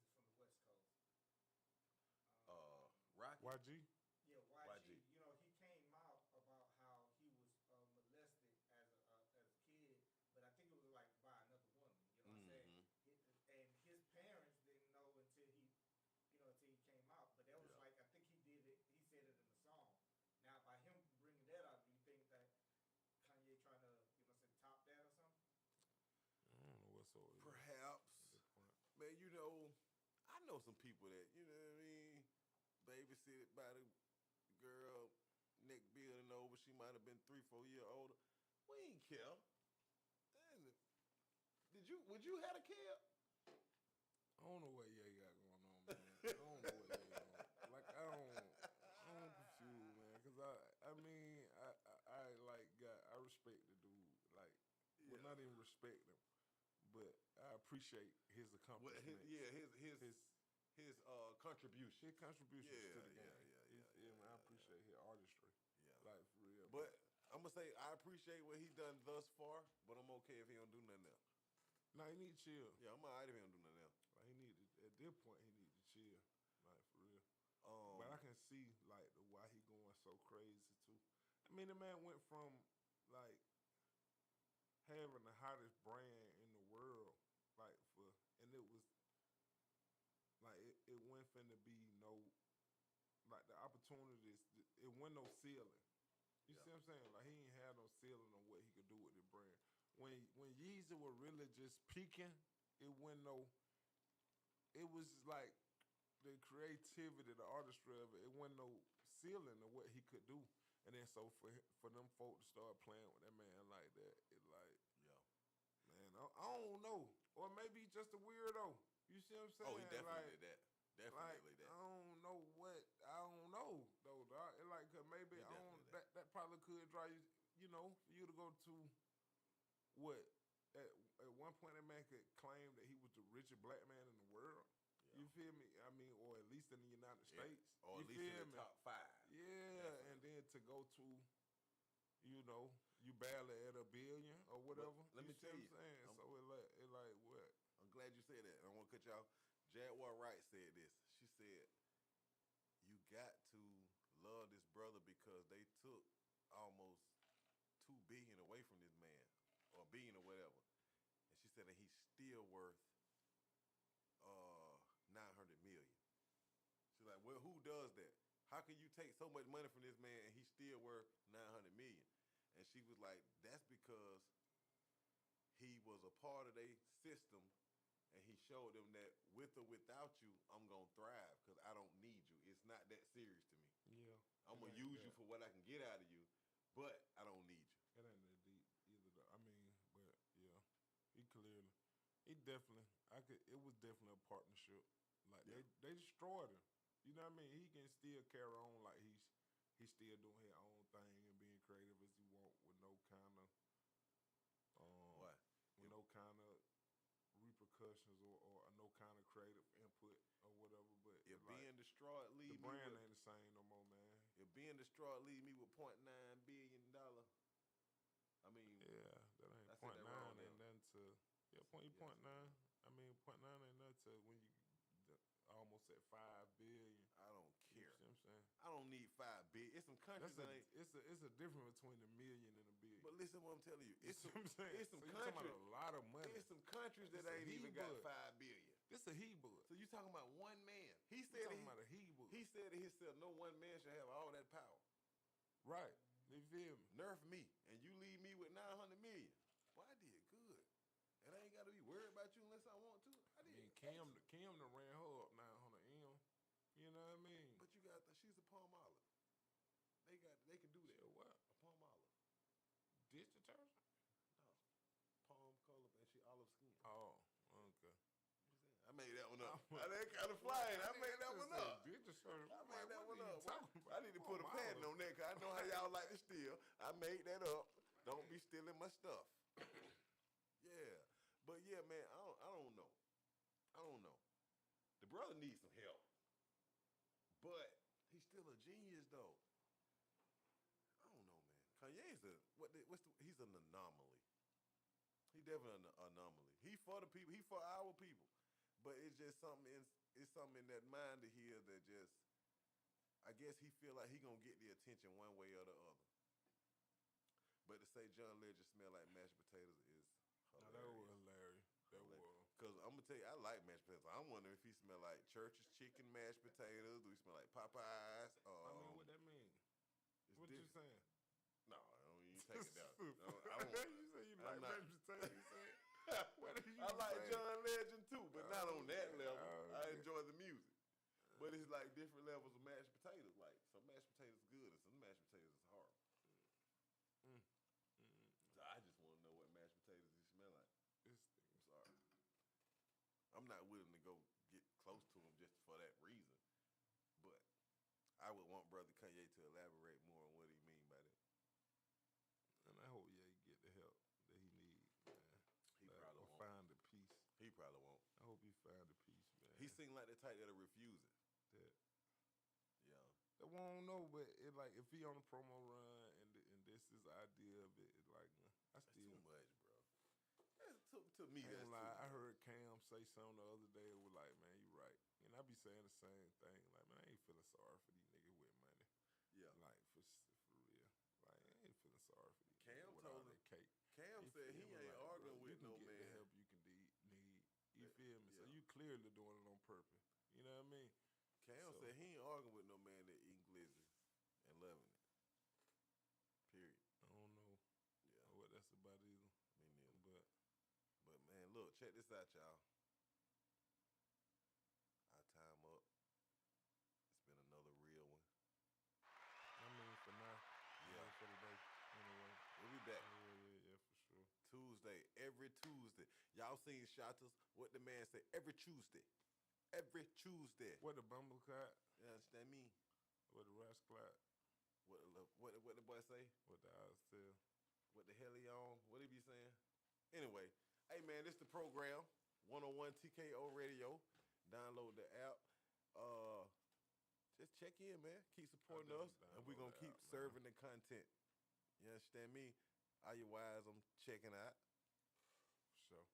from the West Coast? Rocky. YG. Yeah, YG. You know, he came out about how he was molested as a kid, but I think it was like by another woman. You know what I'm saying? And his parents didn't know until he came out. But that was like, I think he did it. He said it in the song. Now, by him bringing that out, do you think that Kanye trying to, top that or something? I don't know what's over. Perhaps. Man, I know some people that, you know what I mean, babysit by the girl, neck building over. She might have been 3-4 years older. We ain't care. Damn it. Would you have a kid? I don't know what Ye got going on, man. I don't know what Ye got going on. Like, I'm confused, man. Cause I mean, I respect the dude. Like, well, not even respect him, but I appreciate his accomplishments. His contribution. His contributions to the game. Yeah, I appreciate his artistry. Yeah. Like, for real. But I'm gonna say I appreciate what he done thus far, but I'm okay if he don't do nothing else. no, he need to chill. Yeah, I'm alright if he don't do nothing else. Like, at this point, he need to chill. Like, for real. But I can see, like, why he going so crazy, too. I mean, the man went from, like, having the hottest brand in the world, like, and it was, like, it went finna be no, like, the opportunities, it went no ceiling. You see what I'm saying? Like, he ain't had no ceiling on what he could do with the brand. When Yeezy was really just peaking, it was like the creativity, the artistry of it wasn't no ceiling of what he could do. And then so for them folk to start playing with that man like that, it like, man, I don't know. Or maybe he's just a weirdo. You see what I'm saying? Oh, he definitely like, did that. Definitely like, that. I don't know though, dog. It like, cause maybe He I don't. definitely That probably could drive you, for you to go to what at one point that man could claim that he was the richest black man in the world. Yeah. You feel me? I mean, or at least in the United States. Or you at least feel in the me? top 5. Yeah, Definitely. and then to go to, you barely at $1 billion or whatever. Let me tell you, what I'm saying? So it like what? I'm glad you said that. I want to cut y'all. Jaguar Wright said this. She said, you got to love this brother because they took almost $2 billion away from this man, or $1 billion or whatever. And she said that he's still worth how can you take so much money from this man and he's still worth $900 million? And she was like, that's because he was a part of their system, and he showed them that with or without you, I'm gonna thrive because I don't need you. It's not that serious to me. Yeah. I'm gonna use you for what I can get out of you, but I don't need you. It ain't that deep either. Though. I mean, but yeah, he definitely. It was definitely a partnership. Like they destroyed him. You know what I mean? He can still carry on like he's still doing his own thing and being creative as he want with no kind of What? with no kind of repercussions or no kind of creative input or whatever. But If like, being destroyed the leave me brand with, ain't the same no more, man. if being destroyed leave me with $0.9 billion, I mean, Yeah, that ain't I said point that nine wrong ain't there. nothing to Yeah, point nine. I mean point nine ain't nothing to when you almost at 5 billion. I don't You care. see what I'm saying? I don't need $5 billion. It's some countries that ain't. It's a difference between a million and a billion. But listen, what I'm telling you, You it's see some, what I'm saying? it's some So you talking countries. about a lot of money. It's some countries that It's a ain't even got he-bud. $5 billion. This a he bud. So you talking about one man? He You said talking about a he bud. he said to himself, no one man should have all that power. Right. You feel me? Nerf me, and you leave me with $900 million. Boy, I did good, and I ain't got to be worried about you unless I want to. I I did. mean Cam done ran her up 900 M. You know what I mean? But you got she's a palm olive. They can do that. So what? A palm olive. Dish detergent? No, palm color, and she olive skin. Oh, okay. I made that one up. I didn't kind of flying. I made that one up. Dish detergent. I made that one up. Talking about? I need to put a patent on that because I know how y'all like to steal. I made that up. Don't be stealing my stuff. Yeah, but yeah, man, I don't know. I don't know. The brother needs some help, but he's still a genius though. I don't know, man. Kanye's he's an anomaly. He definitely an anomaly. He for the people. He for our people. But it's just something. It's something in that mind of his that just. I guess he feel like he gonna get the attention one way or the other. But to say John Legend smell like mashed potatoes is hilarious. That was hilarious. That was. Cause I'm gonna tell you, I like mashed potatoes. I'm wondering if he smell like Church's chicken mashed potatoes. Do he smell like Popeyes? I mean, what that mean? What you saying? No, I don't even take it down. You say you like mashed potatoes. You say? What are you I like saying? John Legend too, but not on that level. okay. I enjoy the music. But it's like different levels of mashed potatoes. Like some mashed potatoes good and some mashed potatoes is horrible. So I just want to know what mashed potatoes he smell like. I'm sorry. I'm not willing to go get close to him just for that reason. But I would want Brother Kanye to elaborate more on what he mean by that. And I hope he get the help that he needs, man. He probably won't. Find the peace. He probably won't. I hope he find the peace, man. He seemed like the type that'll refuse it. that. Yeah. That won't know, but it like if he on a promo run and this is the idea of it, like I That's still too much, bro. To me, I that's ain't too lie. I much. heard Cam say something the other day. It was like, man, you right. And I be saying the same thing. Like, man, I ain't feeling sorry for these niggas with money. Yeah. Like for real. Like I ain't feeling sorry for these Cam niggas with told all him- that cake. Cam You said feel he me? ain't Like, arguing bro, with you no can get man. the help you can need. You feel me? So Yeah. you clearly doing it on purpose. You know what I mean? Cam said he ain't arguing with no man that eating glizzy and loving it. Period. I don't know Yeah. what that's about either. Me neither. But But man, look, check this out, y'all. Our time up. It's been another real one. I mean, for now, Yeah. for the day, anyway. We'll be back Yeah, for sure. Tuesday, every Tuesday. Y'all seen Shotters? What the man say? Every Tuesday. Every Tuesday. What the bumble clock? You understand me? What the rascal? What the boy say? What the eyes tell? What the hell he on? What he be saying? Anyway, hey man, this the program. 101 TKO Radio. Download the app. Just check in, man. Keep supporting us, and we're gonna download the keep app, man. serving the content. You understand me? Iyah Wise, I'm checking out. For sure.